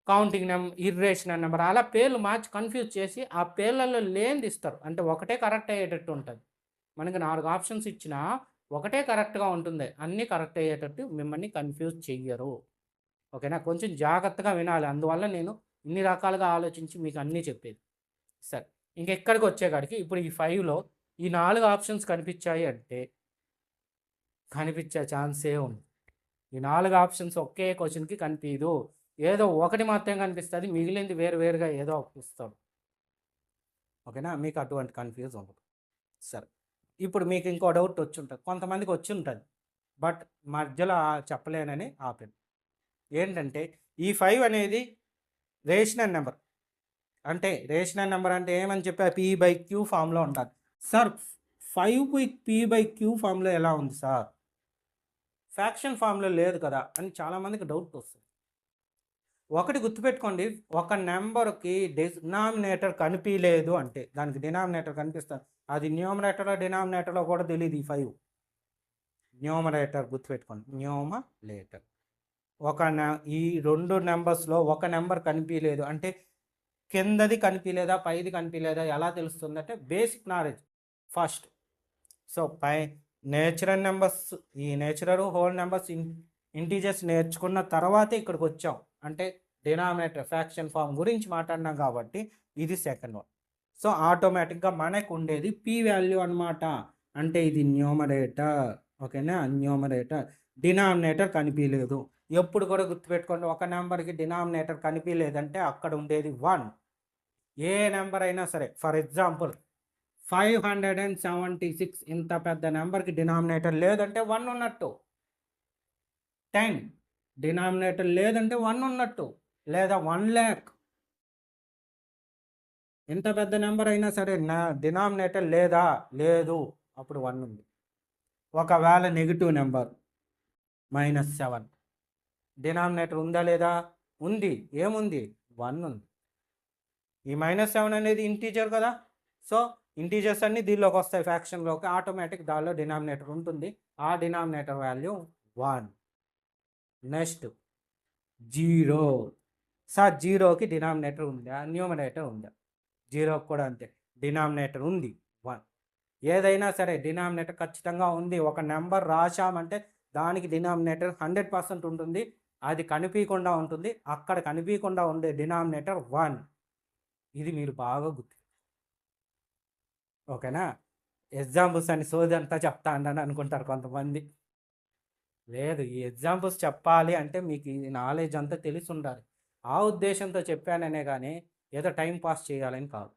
కౌంటింగ్ ఇర్రేషనల్ నంబర్ అలా పేర్లు మార్చి కన్‌ఫ్యూజ్ చేసి ఆ పేర్లలో లేనిది ఇస్తారు. అంటే ఒకటే కరెక్ట్ అయ్యేటట్టు ఉంటది. మనకి 4 ఆప్షన్స్ ఇచ్చినా ఒకటే కరెక్ట్‌గా ఉంటుంది. అన్నీ కరెక్ట్ అయ్యేటట్టు మిమ్మల్ని కన్‌ఫ్యూజ్ చెయ్యరు. ఓకేనా? కొంచెం జాగ్రత్తగా వినాలి. అందువల్ల నేను ఇన్ని రకాలుగా ఆలోచించి మీకు అన్నీ చెప్పేది. సరే. ఇంకెక్కడికొచ్చేకాడికి ఇప్పుడు ఈ 5లో ఈ 4 ఆప్షన్స్ కనిపిచ్చాయి అంటే కనిపిచ్చే ఛాన్సే ఉంది. ఈ 4 ఆప్షన్స్ ఒకే క్వెషన్‌కి కనిపీదు. ఏదో ఒకటి మాత్రమే కనిపిస్తది. మిగిలింది వేరు వేరుగా ఏదో ఒకటి ఇస్తాడు. ఓకేనా? మీకు అటువంటి కన్‌ఫ్యూజ్ ఉండదు. సరే. ఇప్పుడు మీకు ఇంకో డౌట్ వచ్చుంటది. కొంతమందికి వచ్చుంటది. బట్ మధ్యలో చెప్పలేనని ఆపాను. ఏంటంటే ఈ 5 అనేది రేషనల్ నంబర్. అంటే రేషనల్ నంబర్ అంటే ఏమని చెప్పా? P/Q ఫార్మ్‌లో ఉంటది. సార్ 5 P/Q ఫార్మ్‌లో ఎలా ఉంది సార్? ఫ్రాక్షన్ ఫార్మ్‌లో లేదు కదా! అని చాలామందికి డౌట్ వస్తుంది. ఒకటి గుర్తుపెట్టుకోండి. ఒక నంబర్‌కి డినామినేటర్ కనిపియలేదు అంటే దానికి డినామినేటర్ కనిపిస్తది. అది న్యూమరేటరో, డినామినేటరో కూడా తెలీదు ఈ 5. న్యూమరేటర్ గుర్తుపెట్టుకోండి. న్యూమరేటర్. ఈ 2 నంబర్స్‌లో ఒక నంబర్ కనిపియలేదు అంటే కిందది కనిపియలేదా? పైది కనిపియలేదా? ఎలా తెలుస్తుందంటే basic knowledge first. So, natural numbers ఈ నేచురల్ హోల్ నంబర్స్ ఇంటీజర్స్ నేర్చుకున్న తర్వాతే ఇక్కడికొచ్చాం. అంటే డినామినేటర్ ఫ్రాక్షన్ ఫార్మ్ గురించి మాట్లాడినాం కాబట్టి ఇది సెకండ్ వన్. సో, ఆటోమేటిక్‌గా మనకుండేది పి వాల్యూ అనమాట. అంటే ఇది న్యూమరేటర్. ఓకేనా? న్యూమరేటర్. డినామినేటర్ కనిపియలేదు. ఎప్పుడు కూడా గుర్తుపెట్టుకోండి. ఒక నంబర్‌కి డినామినేటర్ కనిపియలేదంటే అక్కడ ఉండేది 1. ఏ నంబర్ అయినా సరే ఫర్ ఎగ్జాంపుల్ 576 ఇంత పెద్ద నెంబర్‌కి డినామినేటర్ లేదంటే 1 ఉన్నట్టు. 10 డినామినేటర్ లేదంటే 1 ఉన్నట్టు. లేదా 1,00,000 ఎంత పెద్ద నెంబర్ అయినా సరే డినామినేటర్ లేదా? లేదు. అప్పుడు 1 ఉంది. ఒకవేళ నెగెటివ్ నెంబర్ -7 డినామినేటర్ ఉందా లేదా? ఉంది. ఏముంది? 1 ఉంది. ఈ -7 అనేది ఇంటీజర్ కదా! సో, ఇంటీజర్స్ అన్నీ దీనిలోకి వస్తాయి ఫ్రాక్షన్‌లోకి. ఆటోమేటిక్ దానిలో డినామినేటర్ ఉంటుంది. ఆ డినామినేటర్ వాల్యూ 1. నెక్స్ట్ 0. సార్ 0కి డినామినేటర్ ఉందా? న్యూమరేటర్ ఉందా? 0కి కూడా అంతే. డినామినేటర్ ఉంది 1. ఏదైనా సరే డినామినేటర్ ఖచ్చితంగా ఉంది. ఒక నెంబర్ రాశామంటే దానికి డినామినేటర్ 100% ఉంటుంది. అది కనిపీయకుండా ఉంటుంది. అక్కడ కనిపీయకుండా ఉండే డినామినేటర్ 1. ఇది మీరు బాగా ఓకేనా? ఎగ్జాంపుల్స్ అని సోదంతా చెప్తా అన్నాను అనుకుంటారు కొంతమంది. లేదు. ఈ ఎగ్జాంపుల్స్ చెప్పాలి అంటే మీకు ఈ నాలెడ్జ్ అంతా తెలిసుండాలి. ఆ ఉద్దేశంతో చెప్పాననే గానీ, ఏదో టైమ్ పాస్ చేయాలని కాదు.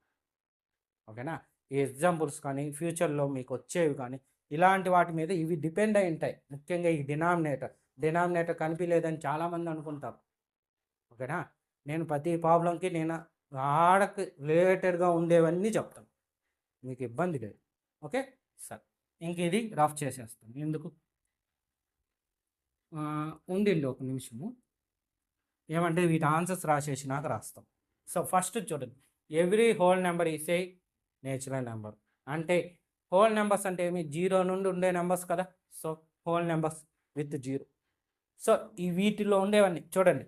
ఓకేనా? ఈ ఎగ్జాంపుల్స్ కానీ, ఫ్యూచర్‌లో మీకొచ్చేవి కానీ, ఇలాంటి వాటి మీద ఇవి డిపెండ్ అయి ఉంటాయి. ముఖ్యంగా ఈ డినామినేటర్. డినామినేటర్ కనిపియలేదని చాలామంది అనుకుంటారు. ఓకేనా? నేను ప్రతి ప్రాబ్లమ్‌కి నేను ఆడకి రిలేటెడ్‌గా ఉండేవన్నీ చెప్తాను. మీకు ఇబ్బంది లేదు. ఓకే? సరే. ఇంక ఇది రఫ్ చేసేస్తాను. ఎందుకు? ఉండండి ఒక నిమిషము. ఏమంటే వీటి ఆన్సర్స్ రాసేసినాక రాస్తాం. సో, ఫస్ట్ చూడండి. Every whole number is a natural number. అంటే హోల్ నెంబర్స్ అంటే ఏమి, 0 నుండి ఉండే నెంబర్స్ కదా. So whole numbers with 0. So ఈ వీటిలో ఉండేవన్నీ చూడండి,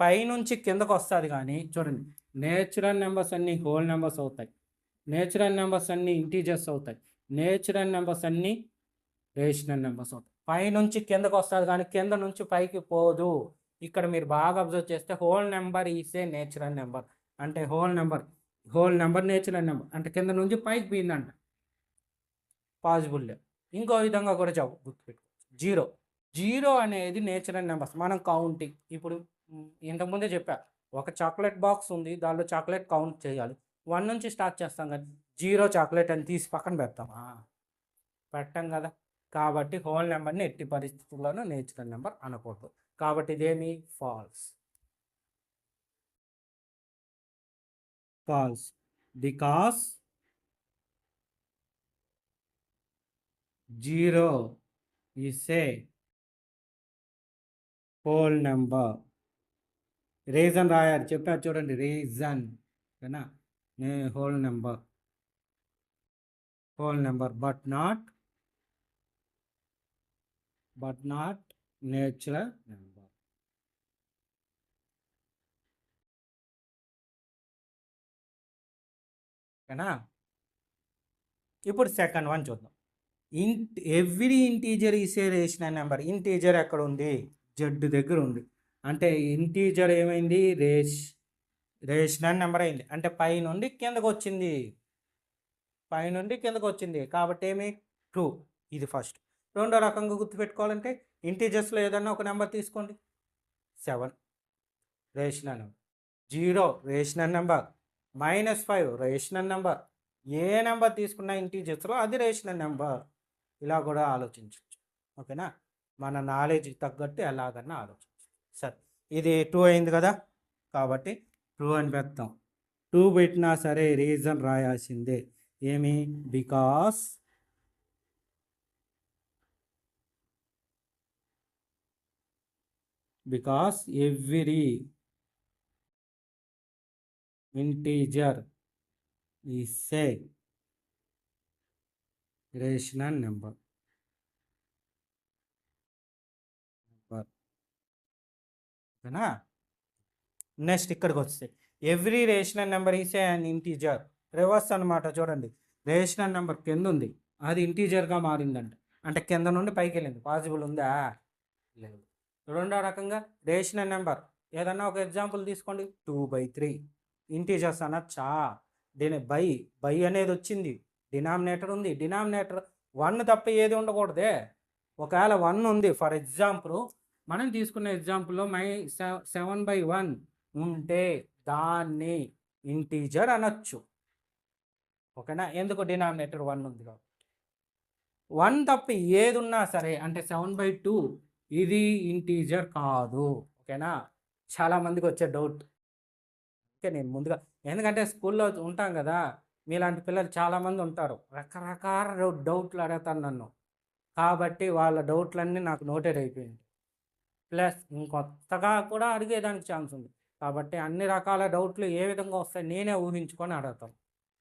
పై నుంచి కిందకు వస్తుంది కానీ చూడండి, నేచురల్ నెంబర్స్ అన్నీ హోల్ నెంబర్స్ అవుతాయి, నేచురల్ నెంబర్స్ అన్నీ ఇంటీజర్స్ అవుతాయి, నేచురల్ నెంబర్స్ అన్నీ రేషనల్ నెంబర్స్ అవుతాయి. పై నుంచి కిందకు వస్తుంది కానీ కింద నుంచి పైకి పోదు. ఇక్కడ మీరు బాగా అబ్జర్వ్ చేస్తే హోల్ నెంబర్ ఈసే నేచురల్ నెంబర్ అంటే హోల్ నెంబర్ నేచురల్ నెంబర్ అంటే కింద నుంచి పైకి పోయిందంట, పాసిబుల్. ఇంకో విధంగా కూడా గుర్తుపెట్టుకోవచ్చు, 0 అనేది నేచురల్ నెంబర్స్. మనం కౌంటింగ్ ఇప్పుడు ఇంతకుముందే చెప్పా, ఒక చాక్లెట్ బాక్స్ ఉంది, దానిలో చాక్లెట్ కౌంట్ చేయాలి, 1 నుంచి స్టార్ట్ చేస్తాం కానీ 0 చాక్లెట్ అని తీసి పక్కన పెడతామా, పెట్టాం కదా. కాబట్టి హోల్ నెంబర్ని ఎట్టి పరిస్థితుల్లోనూ నేచురల్ నెంబర్ అనకూడదు. కాబట్టి ఇదేమి false because 0 is a whole number. Reason రాయాలి, చెప్పారు చూడండి, రీజన్ ఓకేనా. Whole number but not natural number. ఓకేనా. ఇప్పుడు సెకండ్ వన్ చూద్దాం. Every integer is a rational number. Integer ఎక్కడ ఉంది, జెడ్ దగ్గర ఉంది. అంటే ఇంటీజర్ ఏమైంది, రేషనల్ నెంబర్ అయింది. అంటే పై నుండి కిందకు వచ్చింది, కాబట్టి ఏమి ట్రూ. ఇది ఫస్ట్. రెండో రకంగా గుర్తుపెట్టుకోవాలంటే ఇంటీజర్స్లో ఏదన్నా ఒక నెంబర్ తీసుకోండి, 7 rational number, 0 rational number, -5 rational number. ఏ నెంబర్ తీసుకున్నా ఇంటీజర్స్లో అది రేషనల్ నెంబర్. ఇలా కూడా ఆలోచించవచ్చు. ఓకేనా. మన నాలెడ్జ్కి తగ్గట్టు ఎలాగన్నా ఆలోచించవచ్చు. సరే, ఇది 2 అయింది కదా, కాబట్టి 2 అని పెడతాం. 2 పెట్టినా సరే రీజన్ రాయాల్సిందే. ఏమి, because every integer is a rational number. ఓకేనా. నెక్స్ట్ ఇక్కడికి వస్తే every rational number is A an integer. Reverse అనమాట. చూడండి, రేషనల్ నెంబర్ కింద ఉంది, అది ఇంటీజర్గా మారిందంట, అంటే కింద నుండి పైకి వెళ్ళింది. పాసిబుల్ ఉందా, లేదు. రెండో రకంగా రేషనల్ నెంబర్ ఏదన్నా ఒక ఎగ్జాంపుల్ తీసుకోండి, 2/3 ఇంటీజర్స్ అనొచ్చా. బై అనేది వచ్చింది, డినామినేటర్ ఉంది, డినామినేటర్ 1 తప్ప ఏది ఉండకూడదే. ఒకవేళ 1 ఉంది, ఫర్ ఎగ్జాంపుల్ మనం తీసుకున్న ఎగ్జాంపుల్లో 7/1 ఉంటే దాన్ని ఇంటీజర్ అనొచ్చు. ఓకేనా. ఎందుకు, డినామినేటర్ 1 ఉంది కాబట్టి. 1 తప్ప ఏది ఉన్నా సరే, అంటే 7/2 ఇది ఇంటీజర్ కాదు. ఓకేనా. చాలామందికి వచ్చే డౌట్. ఓకే, నేను ముందుగా, ఎందుకంటే స్కూల్లో ఉంటాం కదా, మీలాంటి పిల్లలు చాలామంది ఉంటారు, రకరకాల డౌట్లు అడుగుతారు నన్ను. కాబట్టి వాళ్ళ డౌట్లన్నీ నాకు నోటెడ్ అయిపోయింది. ప్లస్ ఇంకొత్తగా కూడా అడిగేదానికి ఛాన్స్ ఉంది. కాబట్టి అన్ని రకాల డౌట్లు ఏ విధంగా వస్తాయి నేనే ఊహించుకొని అడుగుతాను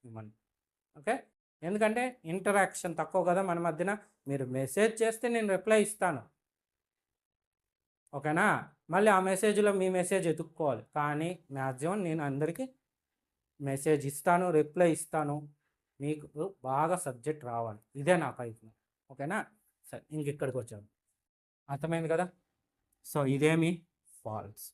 మిమ్మల్ని. ఓకే, ఎందుకంటే ఇంటరాక్షన్ తక్కువ కదా మన మధ్యన. మీరు మెసేజ్ చేస్తే నేను రిప్లై ఇస్తాను. ఓకేనా. మళ్ళీ ఆ మెసేజ్లో మీ మెసేజ్ ఎత్తుక్కోవాలి. కానీ మ్యాక్సిమం నేను అందరికీ మెసేజ్ ఇస్తాను, రిప్లై ఇస్తాను. మీకు బాగా సబ్జెక్ట్ రావాలి, ఇదే నా ప్రయత్నం. ఓకేనా. సరే, ఇంక ఇక్కడికి వచ్చాను, అర్థమైంది కదా. సో ఇదేమి false.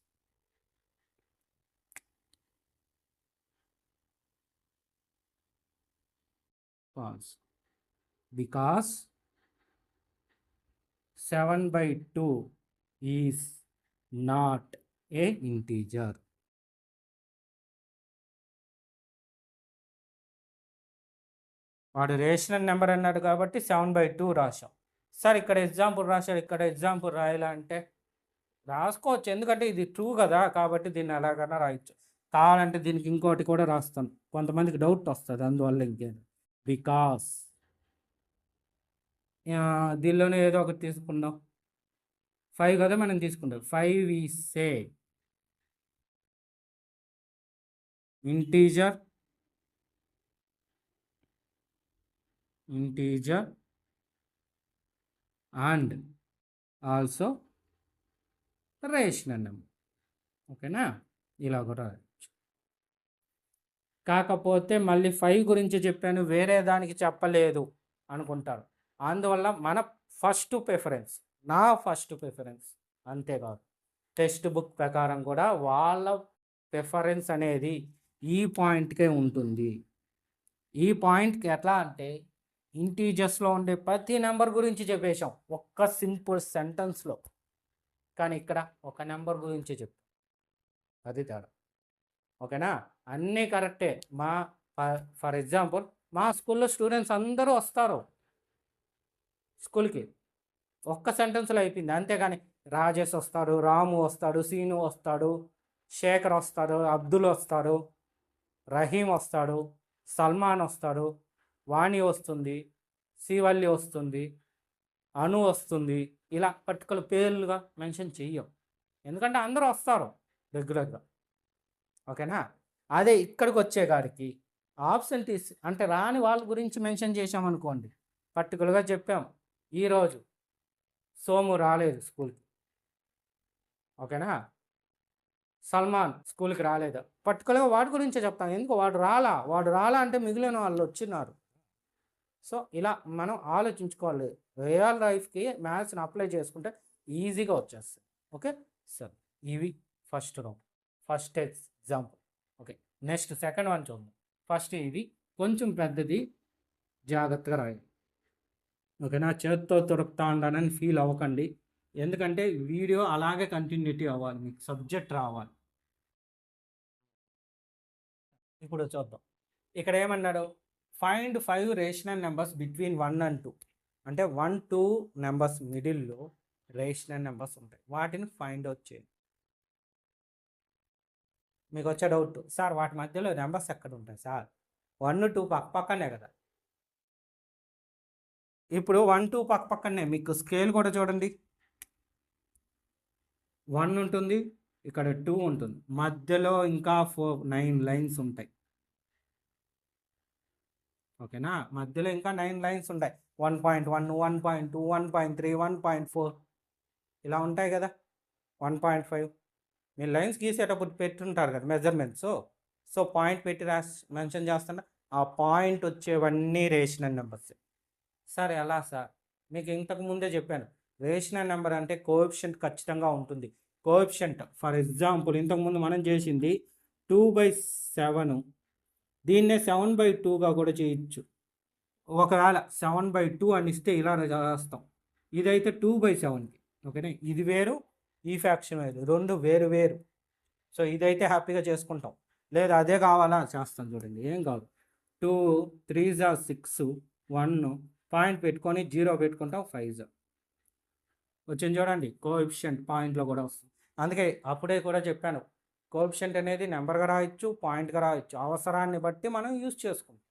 Because 7/2 is not a integer. వాడు రేషనల్ నెంబర్ అన్నాడు కాబట్టి 7/2 రాశాం. సార్ ఇక్కడ ఎగ్జాంపుల్ రాశాడు, ఇక్కడ ఎగ్జాంపుల్ రాయాలంటే రాసుకోవచ్చు, ఎందుకంటే ఇది ట్రూ కదా, కాబట్టి దీన్ని ఎలాగైనా రాయొచ్చు. కావాలంటే దీనికి ఇంకోటి కూడా రాస్తాను, కొంతమందికి డౌట్ వస్తుంది, అందువల్ల ఇంకేం. బికాస్ దీనిలోనే ఏదో ఒకటి తీసుకుందాం. 5 కదా మనం తీసుకుంటాం. 5 is a integer integer and also rational number. ఓకేనా, ఇలా కూడా రాయొచ్చు. కాకపోతే మళ్ళీ 5 గురించి చెప్పాను, వేరే దానికి చెప్పలేదు అనుకుంటారు. అందువల్ల మన ఫస్ట్ ప్రిఫరెన్స్, నా ఫస్ట్ ప్రిఫరెన్స్, అంతేకాదు టెక్స్ట్ బుక్ ప్రకారం కూడా వాళ్ళ ప్రిఫరెన్స్ అనేది ఈ పాయింట్కే ఉంటుంది. ఈ పాయింట్కి ఎట్లా అంటే ఇంటీజర్స్లో ఉండే ప్రతి నెంబర్ గురించి చెప్పేశాం ఒక్క సింపుల్ సెంటెన్స్లో. కానీ ఇక్కడ ఒక నెంబర్ గురించి చెప్పు, అది తేడా. ఓకేనా, అన్నీ కరెక్టే. ఫర్ ఎగ్జాంపుల్ మా స్కూల్లో స్టూడెంట్స్ అందరూ వస్తారు స్కూల్కి, ఒక్క సెంటెన్స్లో అయిపోయింది. అంతేగాని రాజేష్ వస్తాడు, రాము వస్తాడు, సీను వస్తాడు, శేఖర్ వస్తాడు, అబ్దుల్ వస్తాడు, రహీం వస్తాడు, సల్మాన్ వస్తాడు, వాణి వస్తుంది, శ్రీవల్లి వస్తుంది, అను వస్తుంది, ఇలా పర్టికులర్ పేర్లుగా మెన్షన్ చెయ్యం, ఎందుకంటే అందరూ వస్తారు రెగ్యులర్గా. ఓకేనా, అదే ఇక్కడికి వచ్చేగాడికి ఆబ్సెంటీస్ అంటే రాని వాళ్ళ గురించి మెన్షన్ చేసామనుకోండి, పర్టికులర్గా చెప్పాం ఈరోజు సోము రాలేదు స్కూల్కి. ఓకేనా, సల్మాన్ స్కూల్కి రాలేదు, పర్టికులర్గా వాడి గురించే చెప్తాం. ఎందుకు వాడు రాలా అంటే మిగిలిన వాళ్ళు వచ్చినారు. సో ఇలా మనం ఆలోచించుకోవాలి. రియల్ లైఫ్కి మ్యాథ్స్ని అప్లై చేసుకుంటే ఈజీగా వచ్చేస్తుంది. ఓకే సార్, ఇవి first round, first example. Okay, next second one చూద్దాం. ఫస్ట్ ఇది కొంచెం పెద్దది, జాగ్రత్తగా రాయండి. ఓకేనా, చేత్తో దొరుకుతా ఉంటానని ఫీల్ అవ్వకండి, ఎందుకంటే వీడియో అలాగే కంటిన్యూటీ అవ్వాలి, మీకు సబ్జెక్ట్ రావాలి. ఇప్పుడు చూద్దాం. ఇక్కడ ఏమన్నాడు, find 5 rational numbers between 1 and 2. అంటే 1, 2 నెంబర్స్ మిడిల్లో రేషనల్ నెంబర్స్ ఉంటాయి, వాటిని ఫైండ్ అవుట్ చేయండి. మీకు వచ్చే డౌట్, సార్ వాటి మధ్యలో నెంబర్స్ ఎక్కడ ఉంటాయి సార్? 1, 2 పక్కనే కదా. ఇప్పుడు 1, 2 పక్కనే, మీకు స్కేల్ కూడా చూడండి, 1 ఉంటుంది, ఇక్కడ 2 ఉంటుంది, మధ్యలో ఇంకా 9 లైన్స్ ఉంటాయి. ఓకేనా, మధ్యలో ఇంకా 9 లైన్స్ ఉంటాయి. 1.1, 1.2, 1.3, 1.4 ఇలా ఉంటాయి కదా, 1.5. మీరు లైన్స్ గీసేటప్పుడు పెట్టుంటారు కదా మెజర్మెంట్స్. సో పాయింట్ పెట్టి మెన్షన్ చేస్తున్నా, ఆ పాయింట్ వచ్చేవన్నీ రేషనల్ నెంబర్స్. సార్ ఎలా సార్? మీకు ఇంతకు ముందే చెప్పాను, రేషనల్ నెంబర్ అంటే కోఎఫిషియంట్ ఖచ్చితంగా ఉంటుంది. కోఎఫిషియంట్ ఫర్ ఎగ్జాంపుల్ ఇంతకుముందు మనం చేసింది 2/7, దీన్నే 7/2గా కూడా చేయొచ్చు. ఒకవేళ 7/2 అని ఇస్తే ఇలా రాస్తాం, ఇదైతే 2/7కి. ఓకేనా, ఇది వేరు, ఈ ఫ్యాక్షన్ వేరు, రెండు వేరు వేరు. సో ఇదైతే హ్యాపీగా చేసుకుంటాం. లేదా అదే కావాలా చేస్తాం, చూడండి ఏం కాదు. 2 3 6, 1 పాయింట్ పెట్టుకొని 0 పెట్టుకుంటాం, 5 వచ్చింది చూడండి. కోఎఫిషియంట్ పాయింట్లో కూడా వస్తుంది. అందుకే అప్పుడే కూడా చెప్పాను, కోఎఫిషియంట్ అనేది నెంబర్గా రాయొచ్చు, పాయింట్గా రాయొచ్చు, అవసరాన్ని బట్టి మనం యూజ్ చేసుకుంటాం.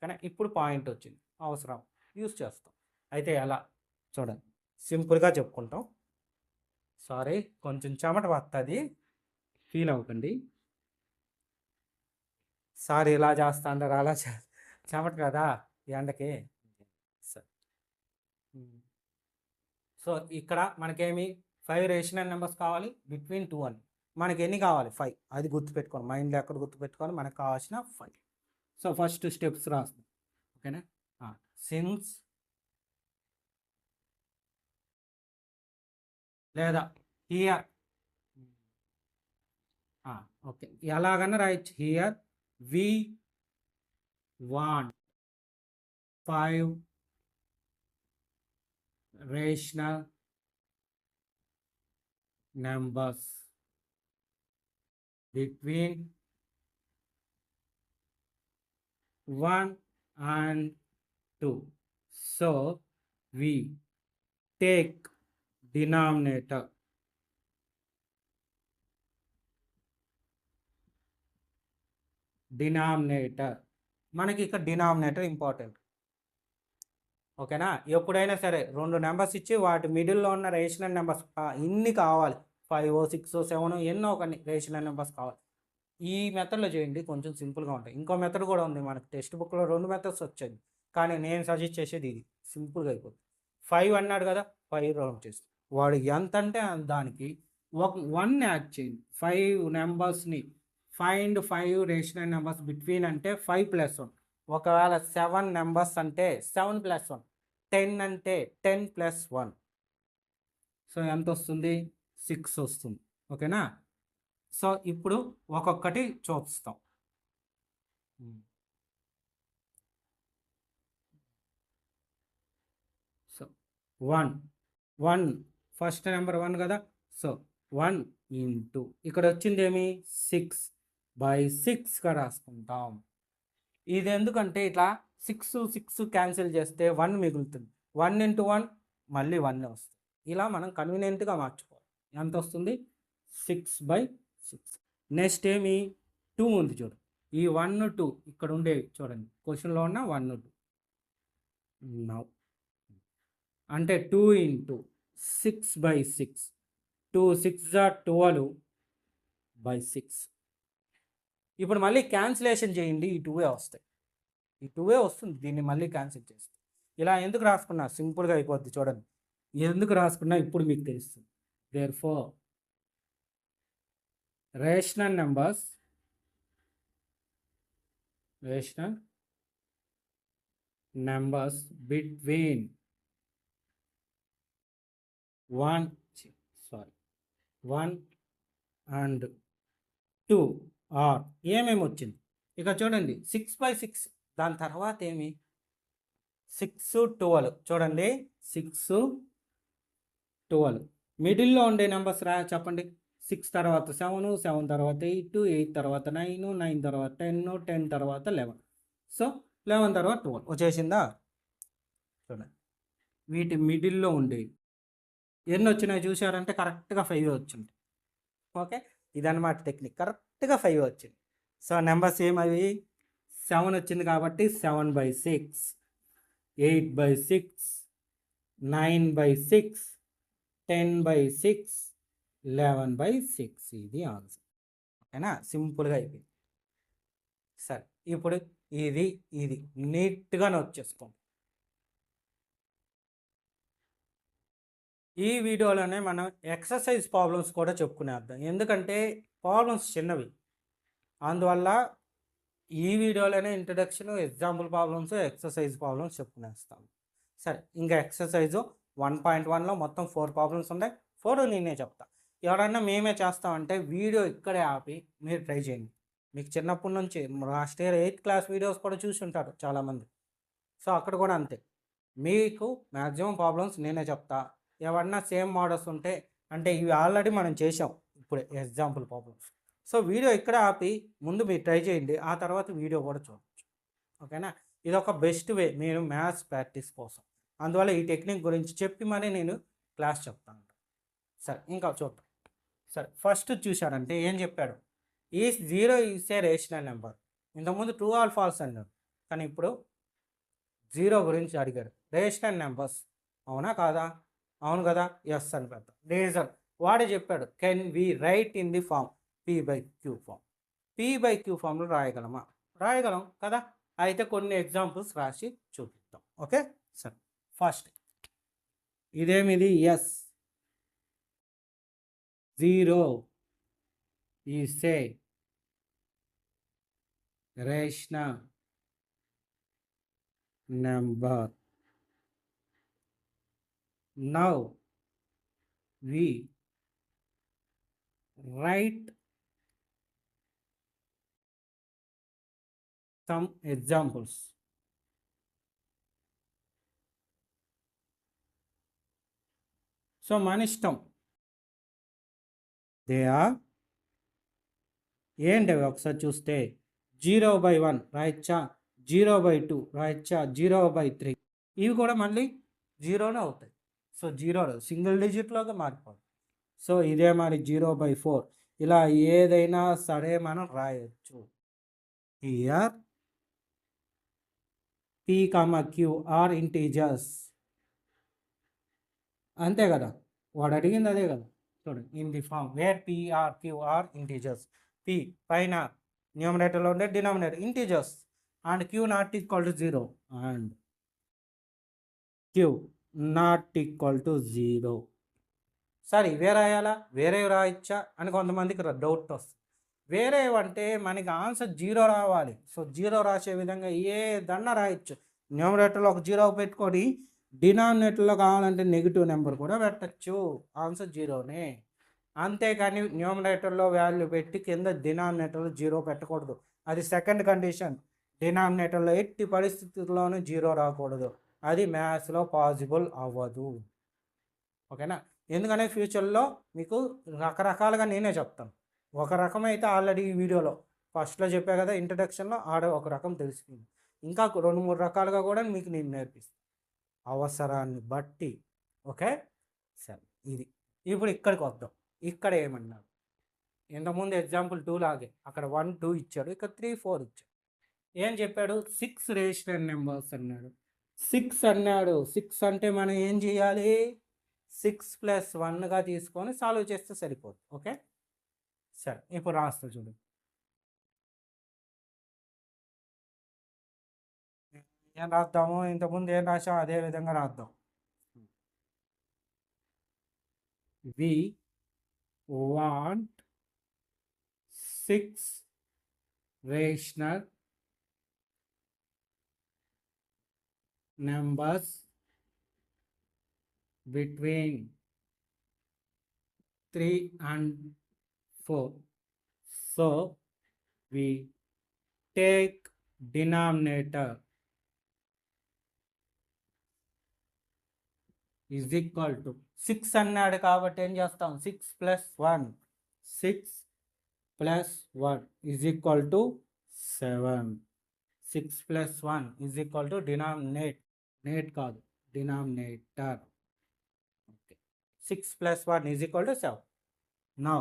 కానీ ఇప్పుడు పాయింట్ వచ్చింది, అవసరం యూజ్ చేస్తాం. అయితే ఎలా చూడండి, సింపుల్గా చెప్పుకుంటాం. సారీ కొంచెం చెమట వస్తుంది, ఫీల్ అవ్వకండి. సారీ ఇలా చేస్తా అంటారు, అలా చెమట కదా ఎండకి. సో ఇక్కడ మనకేమి 5 రేషనల్ నెంబర్స్ కావాలి బిట్వీన్ 2 అని. మనకి ఎన్ని కావాలి? 5. అది గుర్తుపెట్టుకోండి, మైండ్లో ఎక్కడ గుర్తుపెట్టుకోవాలి, మనకు కావాల్సిన 5. సో ఫస్ట్ స్టెప్స్ రాస్తాం. ఓకేనా, సిన్స్ లేదా హియర్, ఓకే ఎలాగన్నా రాయొచ్చు. Here we want 5 rational numbers between 1 and 2. So we take denominator. మనకి ఇక్కడ డినామినేటర్ ఇంపార్టెంట్. ఓకేనా, ఎప్పుడైనా సరే 2 నెంబర్స్ ఇచ్చి వాటి మిడిల్లో ఉన్న రేషనల్ నెంబర్స్ ఇన్ని కావాలి, 5, 6, 7 ఎన్నో కొన్ని రేషనల్ నెంబర్స్ కావాలి. ఈ మెథడ్లో చేయండి, కొంచెం సింపుల్గా ఉంటాయి. ఇంకో మెథడ్ కూడా ఉంది మనకి టెక్స్ట్ బుక్లో, 2 మెథడ్స్ వచ్చాయి. కానీ నేను సజెస్ట్ చేసేది ఇది, సింపుల్గా అయిపోతుంది. 5 అన్నాడు కదా, 5 రౌండ్ చేసి వాడు ఎంత అంటే దానికి ఒక 1 యాడ్ చేయండి. 5 నెంబర్స్ని ఫైండ్ 5 రేషనల్ నెంబర్స్ బిట్వీన్ అంటే 5 + 1. ఒకవేళ 7 నెంబర్స్ అంటే 7 + 1. 10 అంటే 10 + 1. సో ఎంత వస్తుంది? 6 వస్తుంది. ఓకేనా? సో ఇప్పుడు ఒక్కొక్కటి చూపిస్తాం. సో 1 ఫస్ట్ నెంబర్ 1 కదా. సో 1 ఇంటూ ఇక్కడ వచ్చింది ఏమి 6/6గా రాసుకుంటాం. ఇది ఎందుకంటే ఇట్లా 6 క్యాన్సిల్ చేస్తే 1 మిగులుతుంది. 1 × 1 మళ్ళీ 1 వస్తుంది. ఇలా మనం కన్వీనియంట్గా మార్చుకోవాలి. ఎంత వస్తుంది? 6/6. నెక్స్ట్ ఏమి 2 ఉంది చూడు. ఈ 1 2 ఇక్కడ ఉండేవి చూడండి, క్వశ్చన్లో ఉన్న 1 2 నౌ అంటే 2 × 6/6. 2 6 12/6. ఇప్పుడు మళ్ళీ క్యాన్సిలేషన్ చేయండి, ఈ 2 వస్తాయి. ఈ 2 వస్తుంది, దీన్ని మళ్ళీ క్యాన్సిల్ చేస్తే. ఇలా ఎందుకు రాసుకున్నా? సింపుల్గా అయిపోద్ది చూడండి. ఎందుకు రాసుకున్నా ఇప్పుడు మీకు తెలుస్తుంది. Therefore rational numbers between 1 and 2 are ఏమేమి వచ్చింది ఇక చూడండి. 6/6 దాని తర్వాత ఏమి 6 12 చూడండి. 6 12 మిడిల్లో ఉండే నెంబర్స్ చెప్పండి. 6 తర్వాత 7, 7 తర్వాత 8, 8 తర్వాత 9, 9 తర్వాత 10, 10 తర్వాత 11. సో 11 తర్వాత 12 వచ్చేసిందా? చూడండి, వీటి మిడిల్లో ఉండేవి ఎన్ని వచ్చినాయి చూసారంటే కరెక్ట్గా 5 వచ్చింది. ఓకే, ఇదన్నమాట టెక్నిక్. కరెక్ట్గా 5 వచ్చింది. So numbers ఏమవి? 7 వచ్చింది కాబట్టి 7/6, 8/6, 9/6, 10/6, 11/6. ఇది ఆన్సర్. ఓకేనా? సింపుల్గా అయిపోయింది. సరే, ఇప్పుడు ఇది నీట్గా నోట్ చేసుకోండి. ఈ వీడియోలోనే మనం ఎక్సర్సైజ్ ప్రాబ్లమ్స్ కూడా చెప్పుకునేద్దాం. ఎందుకంటే ప్రాబ్లమ్స్ చిన్నవి, అందువల్ల ఈ వీడియోలోనే introduction, example problems, exercise problems చెప్పుకునేస్తాం. సరే, ఇంకా ఎక్సర్సైజు 1.1లో మొత్తం 4 ప్రాబ్లమ్స్ ఉన్నాయి. 4 నేనే చెప్తా. ఎవరన్నా మేమే చేస్తామంటే వీడియో ఇక్కడే ఆపి మీరు ట్రై చేయండి. మీకు చిన్నప్పటి నుంచి last year 8th class videos కూడా చూసి ఉంటారు చాలామంది. సో అక్కడ కూడా అంతే, మీకు మ్యాక్సిమం ప్రాబ్లమ్స్ నేనే చెప్తా. ఎవరన్నా సేమ్ మోడల్స్ ఉంటే, అంటే ఇవి ఆల్రెడీ మనం చేసాం ఇప్పుడే ఎగ్జాంపుల్ ప్రాబ్లమ్స్. సో వీడియో ఇక్కడ ఆపి ముందు మీరు ట్రై చేయండి, ఆ తర్వాత వీడియో కూడా చూడవచ్చు. ఓకేనా? ఇది ఒక బెస్ట్ వే మీరు మ్యాథ్స్ ప్రాక్టీస్ కోసం. అందువల్ల ఈ టెక్నిక్ గురించి చెప్పి మరి నేను క్లాస్ చెప్తాను. సరే, ఇంకా చూద్దాం. సరే, ఫస్ట్ చూశారంటే ఏం చెప్పాడు? ఈ 0 ఈజ్ ఏ రేషనల్ నెంబర్. ఇంతకుముందు ట్రూ ఆర్ ఫాల్స్ అన్నాడు, కానీ ఇప్పుడు 0 గురించి అడిగాడు. రేషనల్ నెంబర్స్ అవునా కాదా? అవును కదా, ఎస్ అని పెడతాం. రీజన్ వాడే చెప్పాడు. Can we write in the form P/Q form? P/Q ఫామ్లో రాయగలమా? రాయగలం కదా. అయితే కొన్ని ఎగ్జాంపుల్స్ రాసి చూపిద్దాం. ఓకే, సరే. ఫస్ట్ ఇదేమిది? Yes 0 is a rational number. Now we write some examples. So మన ఇష్టం. దే ఆర్ ఏంటి ఒకసారి చూస్తే 0/1 రాయచ్చా, 0/2 రాయచ్చా, 0/3 ఇవి కూడా మళ్ళీ 0నే అవుతాయి. సో 0 సింగిల్ డిజిట్లోగా మారిపోదు. సో ఇదే మరి 0/4 ఇలా ఏదైనా సరే మనం రాయొచ్చు. Here P, Q are integers. అంతే కదా, వాడు అడిగింది అదే కదా. చూడండి, in the form where P are Q are integers. P పైన న్యూమరేటర్లో ఉండే denominator integers and Q not equal to 0 and Q not equal to 0. సరే ఇవే రాయాలా, వేరే రాయచ్చా అని కొంతమందికి డౌట్ వస్తుంది. వేరేవంటే మనకి ఆన్సర్ 0 రావాలి. సో 0 రాసే విధంగా ఏ దన్న రాయొచ్చు. న్యూమరేటర్లో ఒక 0 పెట్టుకొని డినామినేటర్లో కావాలంటే నెగిటివ్ నెంబర్ కూడా పెట్టచ్చు. ఆన్సర్ 0నే. అంతేకాని న్యూమరేటర్లో వాల్యూ పెట్టి కింద డినామినేటర్లో 0 పెట్టకూడదు. అది సెకండ్ కండిషన్. డినామినేటర్లో ఎట్టి పరిస్థితుల్లోనూ 0 రాకూడదు. అది మ్యాథ్స్లో పాసిబుల్ అవ్వదు. ఓకేనా? ఎందుకంటే ఫ్యూచర్లో మీకు రకరకాలుగా నేనే చెప్తాను. ఒక రకం అయితే ఆల్రెడీ ఈ వీడియోలో ఫస్ట్లో చెప్పా కదా, ఇంట్రడక్షన్లో ఆడ ఒక రకం తెలిసింది. ఇంకా 2-3 రకాలుగా కూడా మీకు నేను నేర్పిస్తాను అవసరాన్ని బట్టి. ఓకే, సరే. ఇది ఇప్పుడు ఇక్కడికి వద్దాం. ఇక్కడ ఏమన్నారు, ఇంతకుముందు ఎగ్జాంపుల్ 2 లాగే అక్కడ 1, 2 ఇచ్చాడు, ఇక్కడ 3, 4 ఇచ్చాడు. ఏం చెప్పాడు, 6 రేషనల్ నెంబర్స్ అన్నాడు. 6 అన్నాడు. 6 అంటే మనం ఏం చేయాలి, 6 + 1గా తీసుకొని సాల్వ్ చేస్తే సరిపోతుంది. ఓకే, సరే. ఇప్పుడు రాస్తా చూడు. ఏం రాద్దాము, ఇంతకుముందు ఏం రాసాం అదే విధంగా రాద్దాం. We want 6 rational numbers between 3 and 4. So we take denominator is equal to 6 అన్నాడు కాబట్టి ఏం చేస్తాం, 6 + 1, 6 + 1 is equal to 7. 6 + 1 is equal to నేట్ కాదు, denominator. 6 + 1 is equal to 7. Now,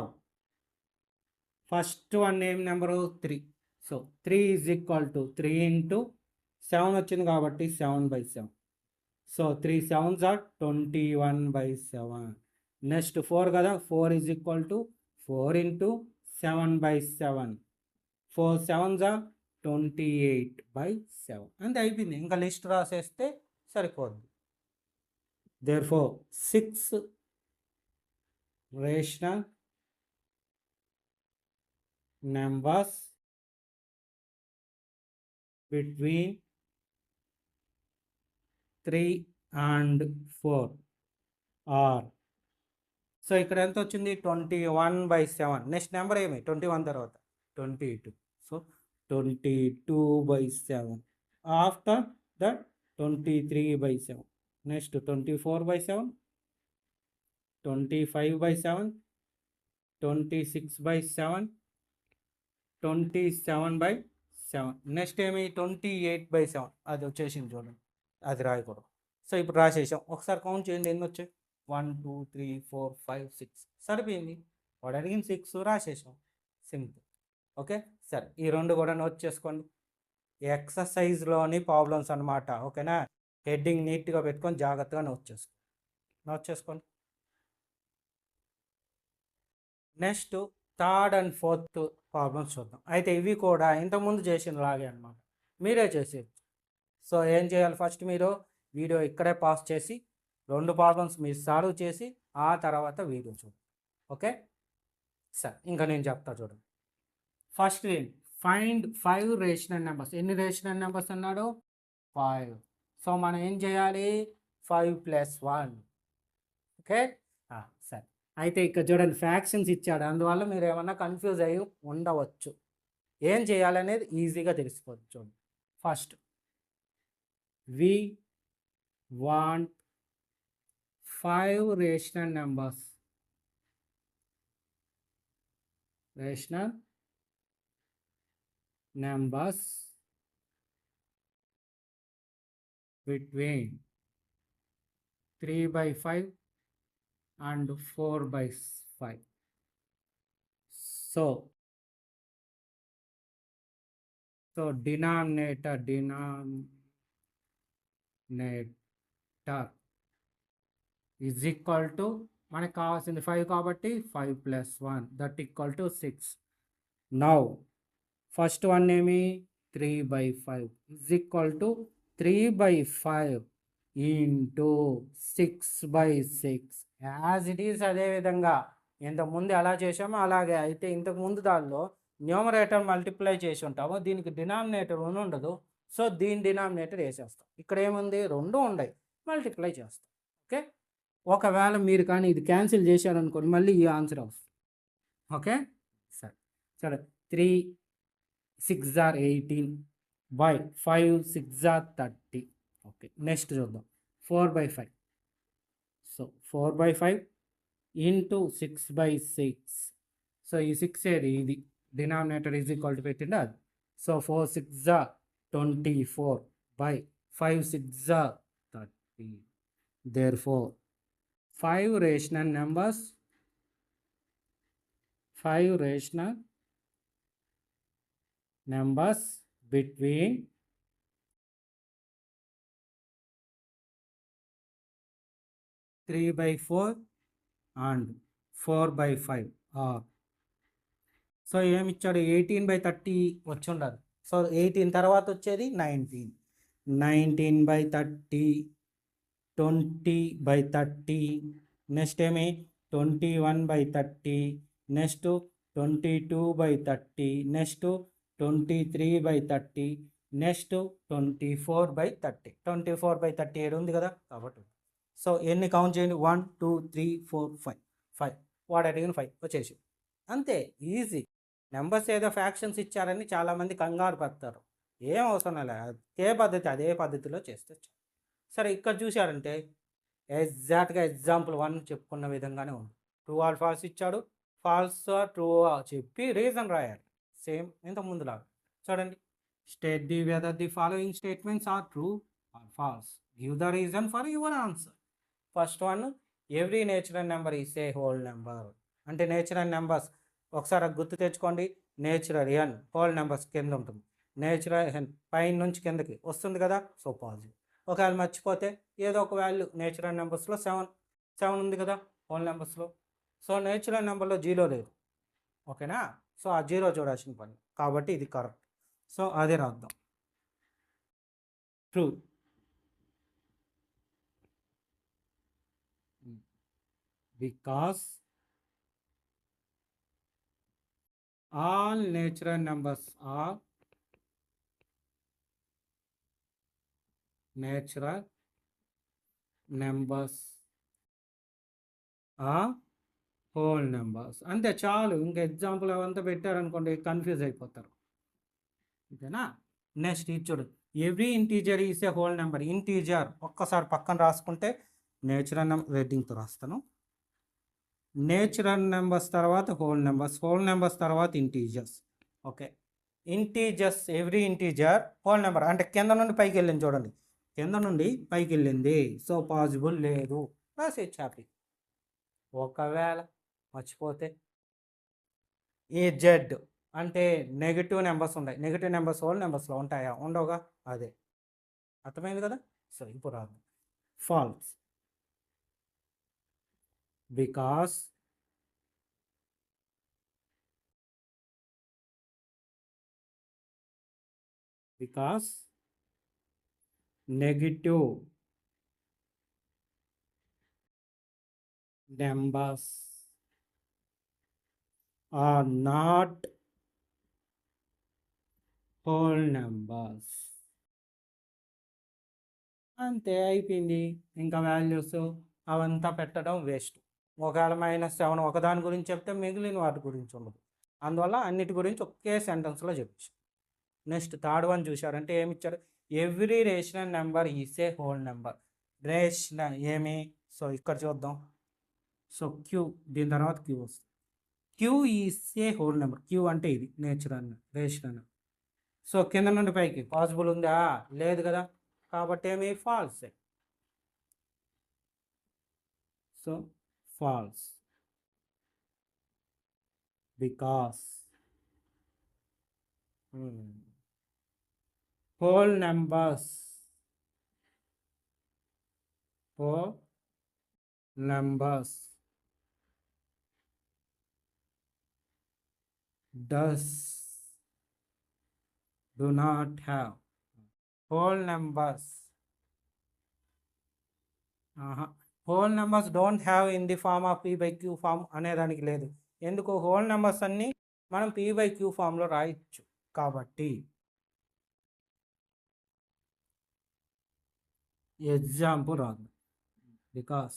first one name number 3. So, 3 is equal to 3 into 7 వచ్చింది కాబట్టి 7/7. So, 3 7s are 21/7. Next 4 కదా, 4 is equal to 4 into 7/7. 4 7s are 28/7. అంతే అయిపోయింది. ఇంకా లిస్ట్ రాసేస్తే సరిపోద్ది. Therefore, 6 rational numbers between 3 and 4 are. So ఇక్కడ ఎంత వచ్చింది, 21/7. నెక్స్ట్ నెంబర్ ఏమి, 21 తర్వాత 22. So 22/7. After that 23/7. Next 24/7, 25/7, 26/7, 27/7. Next ఏమి 28/7. అది వచ్చేసింది చూడండి, అది రాయకూడదు. సో ఇప్పుడు రాసేసాం. ఒకసారి కౌంట్ చేయండి ఎన్ని వచ్చాయి, 1 2 3 4 5 6. సరిపోయింది. వాడు అడిగిన 6 రాసేసాం. సింపుల్. ఓకే, సరే. ఈ రెండు కూడా నోట్ చేసుకోండి. ఎక్సర్సైజ్లోని ప్రాబ్లమ్స్ అనమాట. ఓకేనా? హెడ్డింగ్ నీట్గా పెట్టుకొని జాగ్రత్తగా నోట్ చేసుకోండి. Next third and fourth problems చూద్దాం. అయితే ఇవి కూడా ఇంతకుముందు చేసిన లాగే అనమాట, మీరే చేసేది. సో ఏం చేయాలి, ఫస్ట్ మీరు వీడియో ఇక్కడే పాస్ చేసి 2 ప్రాబ్లమ్స్ మీరు సాల్వ్ చేసి ఆ తర్వాత వీడియో చూడండి. ఓకే, సరే. ఇంకా నేను చెప్తా చూడండి. First find 5 rational numbers. ఎన్ని రేషనల్ నెంబర్స్ అన్నాడు, 5. సో మనం ఏం చేయాలి, 5 + 1. ఓకే, సరే. అయితే ఇక్కడ చూడండి ఫ్యాక్షన్స్ ఇచ్చాడు, అందువల్ల మీరు ఏమన్నా కన్ఫ్యూజ్ అయ్యి ఉండవచ్చు. ఏం చేయాలనేది ఈజీగా తెలిసిపోతుంది. చూడండి, first we want 5 rational numbers between 3/5 and 4/5. So denominator is equal to, మనకు కావాల్సింది 5 కాబట్టి 5 + 1 that equal to 6. Now first one ఏమి 3/5 is equal to 3/5 into 6/6 as it is. అదేవిధంగా ఇంతకుముందు ఎలా చేసామో అలాగే. అయితే ఇంతకుముందు దానిలో న్యూమరేటర్ మల్టిప్లై చేసి ఉంటాము, దీనికి డినామినేటర్ ఉండదు. సో దీని డినామినేటర్ వేసేస్తాం. ఇక్కడ ఏముంది, రెండు ఉన్నాయి, మల్టిప్లై చేస్తాం. ఓకే, ఒకవేళ మీరు కానీ ఇది క్యాన్సిల్ చేశారనుకోండి మళ్ళీ ఈ ఆన్సర్ వస్తుంది. ఓకే, సరే సరే. 3 6 or 18 by 5 6 or 30. Okay, next చూద్దాం. 4/5. So 4/5 into 6/6. సో ఈ 6 ఏది, ఇది డినామినేటర్ ఈజ్ ఈక్వల్ టు పెట్టిండే అది. So 4 6 or 24 by 5 6 or 30. Therefore 5 rational numbers between 3/4 and 4/5 are. So ఏమి ఇచ్చాడు, 18/30 వచ్చి ఉండాలి. సో 18 తర్వాత వచ్చేది 19. 19/30, 20/30, నెక్స్ట్ ఏమి 21/30, నెక్స్ట్ 22/30, నెక్స్ట్ 23/30, నెక్స్ట్ 24/30. 24/30 ఏడు ఉంది కదా కాబట్టి. సో ఎన్ని కౌంట్ చేయండి, 1 2 3 4 5 5. వాడు అడిగిన 5 వచ్చేసి అంతే, ఈజీ. నెంబర్స్ ఏదో ఫ్యాక్షన్స్ ఇచ్చారని చాలామంది కంగారు పడతారు. ఏం అవసరం లేదు, అదే పద్ధతిలో చేస్తే. సరే, ఇక్కడ చూశారంటే ఎగ్జాక్ట్గా ఎగ్జాంపుల్ 1 చెప్పుకున్న విధంగానే ఉంది. ట్రూ ఆర్ ఫాల్స్ ఇచ్చాడు, ఫాల్స్ ఆర్ ట్రూ చెప్పి రీజన్ రాయాలి, సేమ్ ఇంత ముందులాగా. చూడండి, state the whether the following statements are true or false, give the reason for your answer. First one, every natural number is a whole number. అంటే natural numbers ఒకసారి గుర్తు తెచ్చుకోండి. Natural ఎన్ whole numbers కింద ఉంటుంది, natural ఎన్ పైన నుంచి కిందకి వస్తుంది కదా, సో పాజిటివ్. ఒకవేళ మర్చిపోతే ఏదో ఒక వాల్యూ నేచురల్ నెంబర్స్లో 7 ఉంది కదా హోల్ నెంబర్స్లో. సో నేచురల్ నెంబర్లో 0 లేదు, ఓకేనా. సో ఆ 0 చూడాల్సిన పని, కాబట్టి ఇది కరెక్ట్. సో అదే రాద్దాం. True, because all natural numbers are whole numbers. అంతే చాలు, ఇంకా ఎగ్జాంపుల్ అవంతా పెట్టారనుకోండి కన్ఫ్యూజ్ అయిపోతారు, ఓకేనా. నెక్స్ట్ ఇది చూడు, every integer is a whole number. Integer ఒక్కసారి పక్కన రాసుకుంటే, నేచురల్ నెంబర్ రెడ్డింగ్తో రాస్తాను. నేచురల్ నెంబర్స్ తర్వాత హోల్ నెంబర్స్ తర్వాత integers. Okay, integers, every integer whole number. అంటే కింద నుండి పైకి వెళ్ళింది చూడండి, కింద నుండి పైకి వెళ్ళింది, సో పాసిబుల్ లేదు, రాసేయచ్చు హ్యాపీ. ఒకవేళ మర్చిపోతే ఈ జెడ్ అంటే నెగిటివ్ నెంబర్స్ ఉంటాయి, నెగిటివ్ నెంబర్స్ హోల్ నెంబర్స్లో ఉంటాయా, ఉండవుగా, అదే అర్థమైంది కదా. సో ఇప్పుడు రాదు, falls, because negative numbers are not whole numbers. అంతే అయిపోయింది, ఇంకా వాల్యూస్ అవంతా పెట్టడం వేస్ట్. ఒకవేళ -7 ఒకదాని గురించి చెప్తే మిగిలిన వాటి గురించి ఉండదు, అందువల్ల అన్నిటి గురించి ఒకే సెంటెన్స్లో చెప్పచ్చు. నెక్స్ట్ థర్డ్ వన్ చూశారంటే ఏమి ఇచ్చారు, every rational number is a whole number. Rational ఏమి, సో ఇక్కడ చూద్దాం. సో క్యూ, దీని తర్వాత క్యూ వస్తుంది. Q is a whole number, Q అంటే ఇది నేచురల్ రేషనల్. సో కింద నుండి పైకి పాసిబుల్ ఉందా, లేదు కదా, కాబట్టి ఏమి false. So false, because whole numbers do not have whole numbers whole numbers don't have in the form of P by Q form అనేదానికి లేదు. ఎందుకు? హోల్ నెంబర్స్ అన్నీ మనం పీ బై క్యూ ఫామ్లో రాయొచ్చు కాబట్టి. ఎగ్జాంపుల్ రాదు బికాస్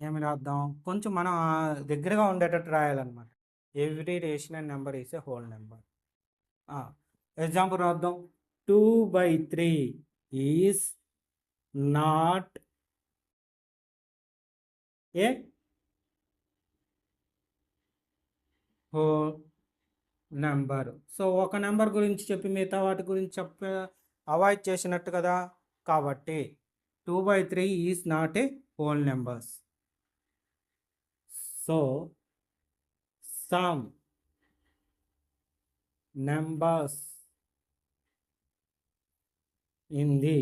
ఏమి రాద్దాం, కొంచెం మనం దగ్గరగా ఉండేటట్టు రాయాలన్నమాట. Every rational number is a whole number. Example రాద్దాం. 2/3 is not a whole number. So ఒక నెంబర్ గురించి చెప్పి మిగతా వాటి గురించి అవాయిడ్ చేసినట్టు కదా. కాబట్టి 2/3 is not a whole numbers. So some numbers in the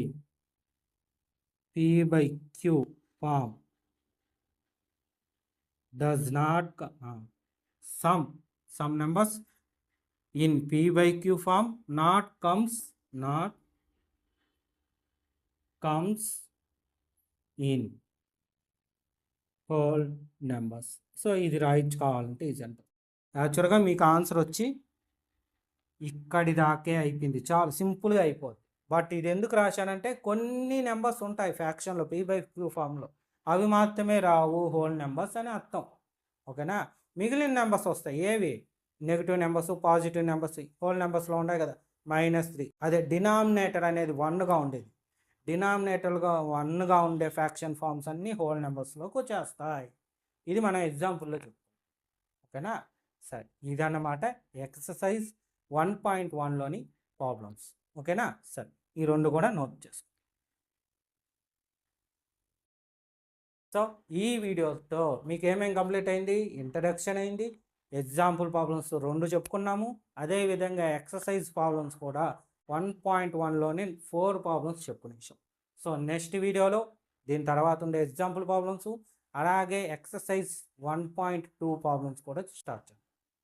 P by Q form does not some numbers in P by Q form comes in whole numbers. So ఇది రాయించుకోవాలంటే ఇది అంటారు. యాక్చువల్గా మీకు ఆన్సర్ వచ్చి ఇక్కడి దాకే అయిపోయింది, చాలా సింపుల్గా అయిపోద్ది. బట్ ఇది ఎందుకు రాశానంటే కొన్ని నెంబర్స్ ఉంటాయి ఫ్యాక్షన్లో పీ బై క్యూ ఫామ్లో, అవి మాత్రమే రావు హోల్ నెంబర్స్ అని అర్థం. ఓకేనా? మిగిలిన నెంబర్స్ వస్తాయి. ఏవి? Negative numbers, positive numbers whole నెంబర్స్లో ఉన్నాయి కదా. -3 అదే డినామినేటర్ అనేది 1గా ఉండేది. డినామినేటర్గా 1గా ఉండే ఫ్యాక్షన్ ఫామ్స్ అన్నీ హోల్ నెంబర్స్లోకి వచ్చేస్తాయి. ఇది మనం ఎగ్జాంపుల్లో చెప్తాం. ఓకేనా? సరే, ఇదన్నమాట ఎక్సర్సైజ్ 1.1లోని ప్రాబ్లమ్స్. ఓకేనా? సరే, ఈ రెండు కూడా నోట్ చేసుకో. సో ఈ వీడియోతో మీకు ఏమేమి కంప్లీట్ అయింది? ఇంట్రడక్షన్ అయింది, ఎగ్జాంపుల్ ప్రాబ్లమ్స్ 2 చెప్పుకున్నాము. అదేవిధంగా ఎక్సర్సైజ్ ప్రాబ్లమ్స్ కూడా 1.1లోని 4 ప్రాబ్లమ్స్ చెప్పుకునేసాం. సో నెక్స్ట్ వీడియోలో దీని తర్వాత ఉండే ఎగ్జాంపుల్ ప్రాబ్లమ్స్ అలాగే ఎక్సర్సైజ్ 1.2 ప్రాబ్లమ్స్ కూడా స్టార్ట్ చేద్దాం.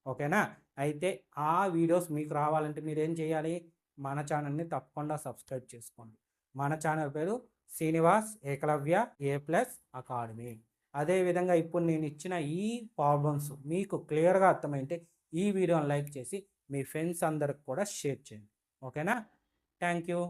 ఓకేనా? అయితే ఆ వీడియోస్ మీకు రావాలంటే మీరు ఏం చేయాలి? మన ఛానల్ని తప్పకుండా సబ్స్క్రైబ్ చేసుకోండి. మన ఛానల్ పేరు శ్రీనివాస్ ఏకలవ్య A+ అకాడమీ. అదేవిధంగా ఇప్పుడు నేను ఇచ్చిన ఈ ప్రాబ్లమ్స్ మీకు క్లియర్గా అర్థమైతే ఈ వీడియోని లైక్ చేసి మీ ఫ్రెండ్స్ అందరికి కూడా షేర్ చేయండి. ఓకేనా? Thank you.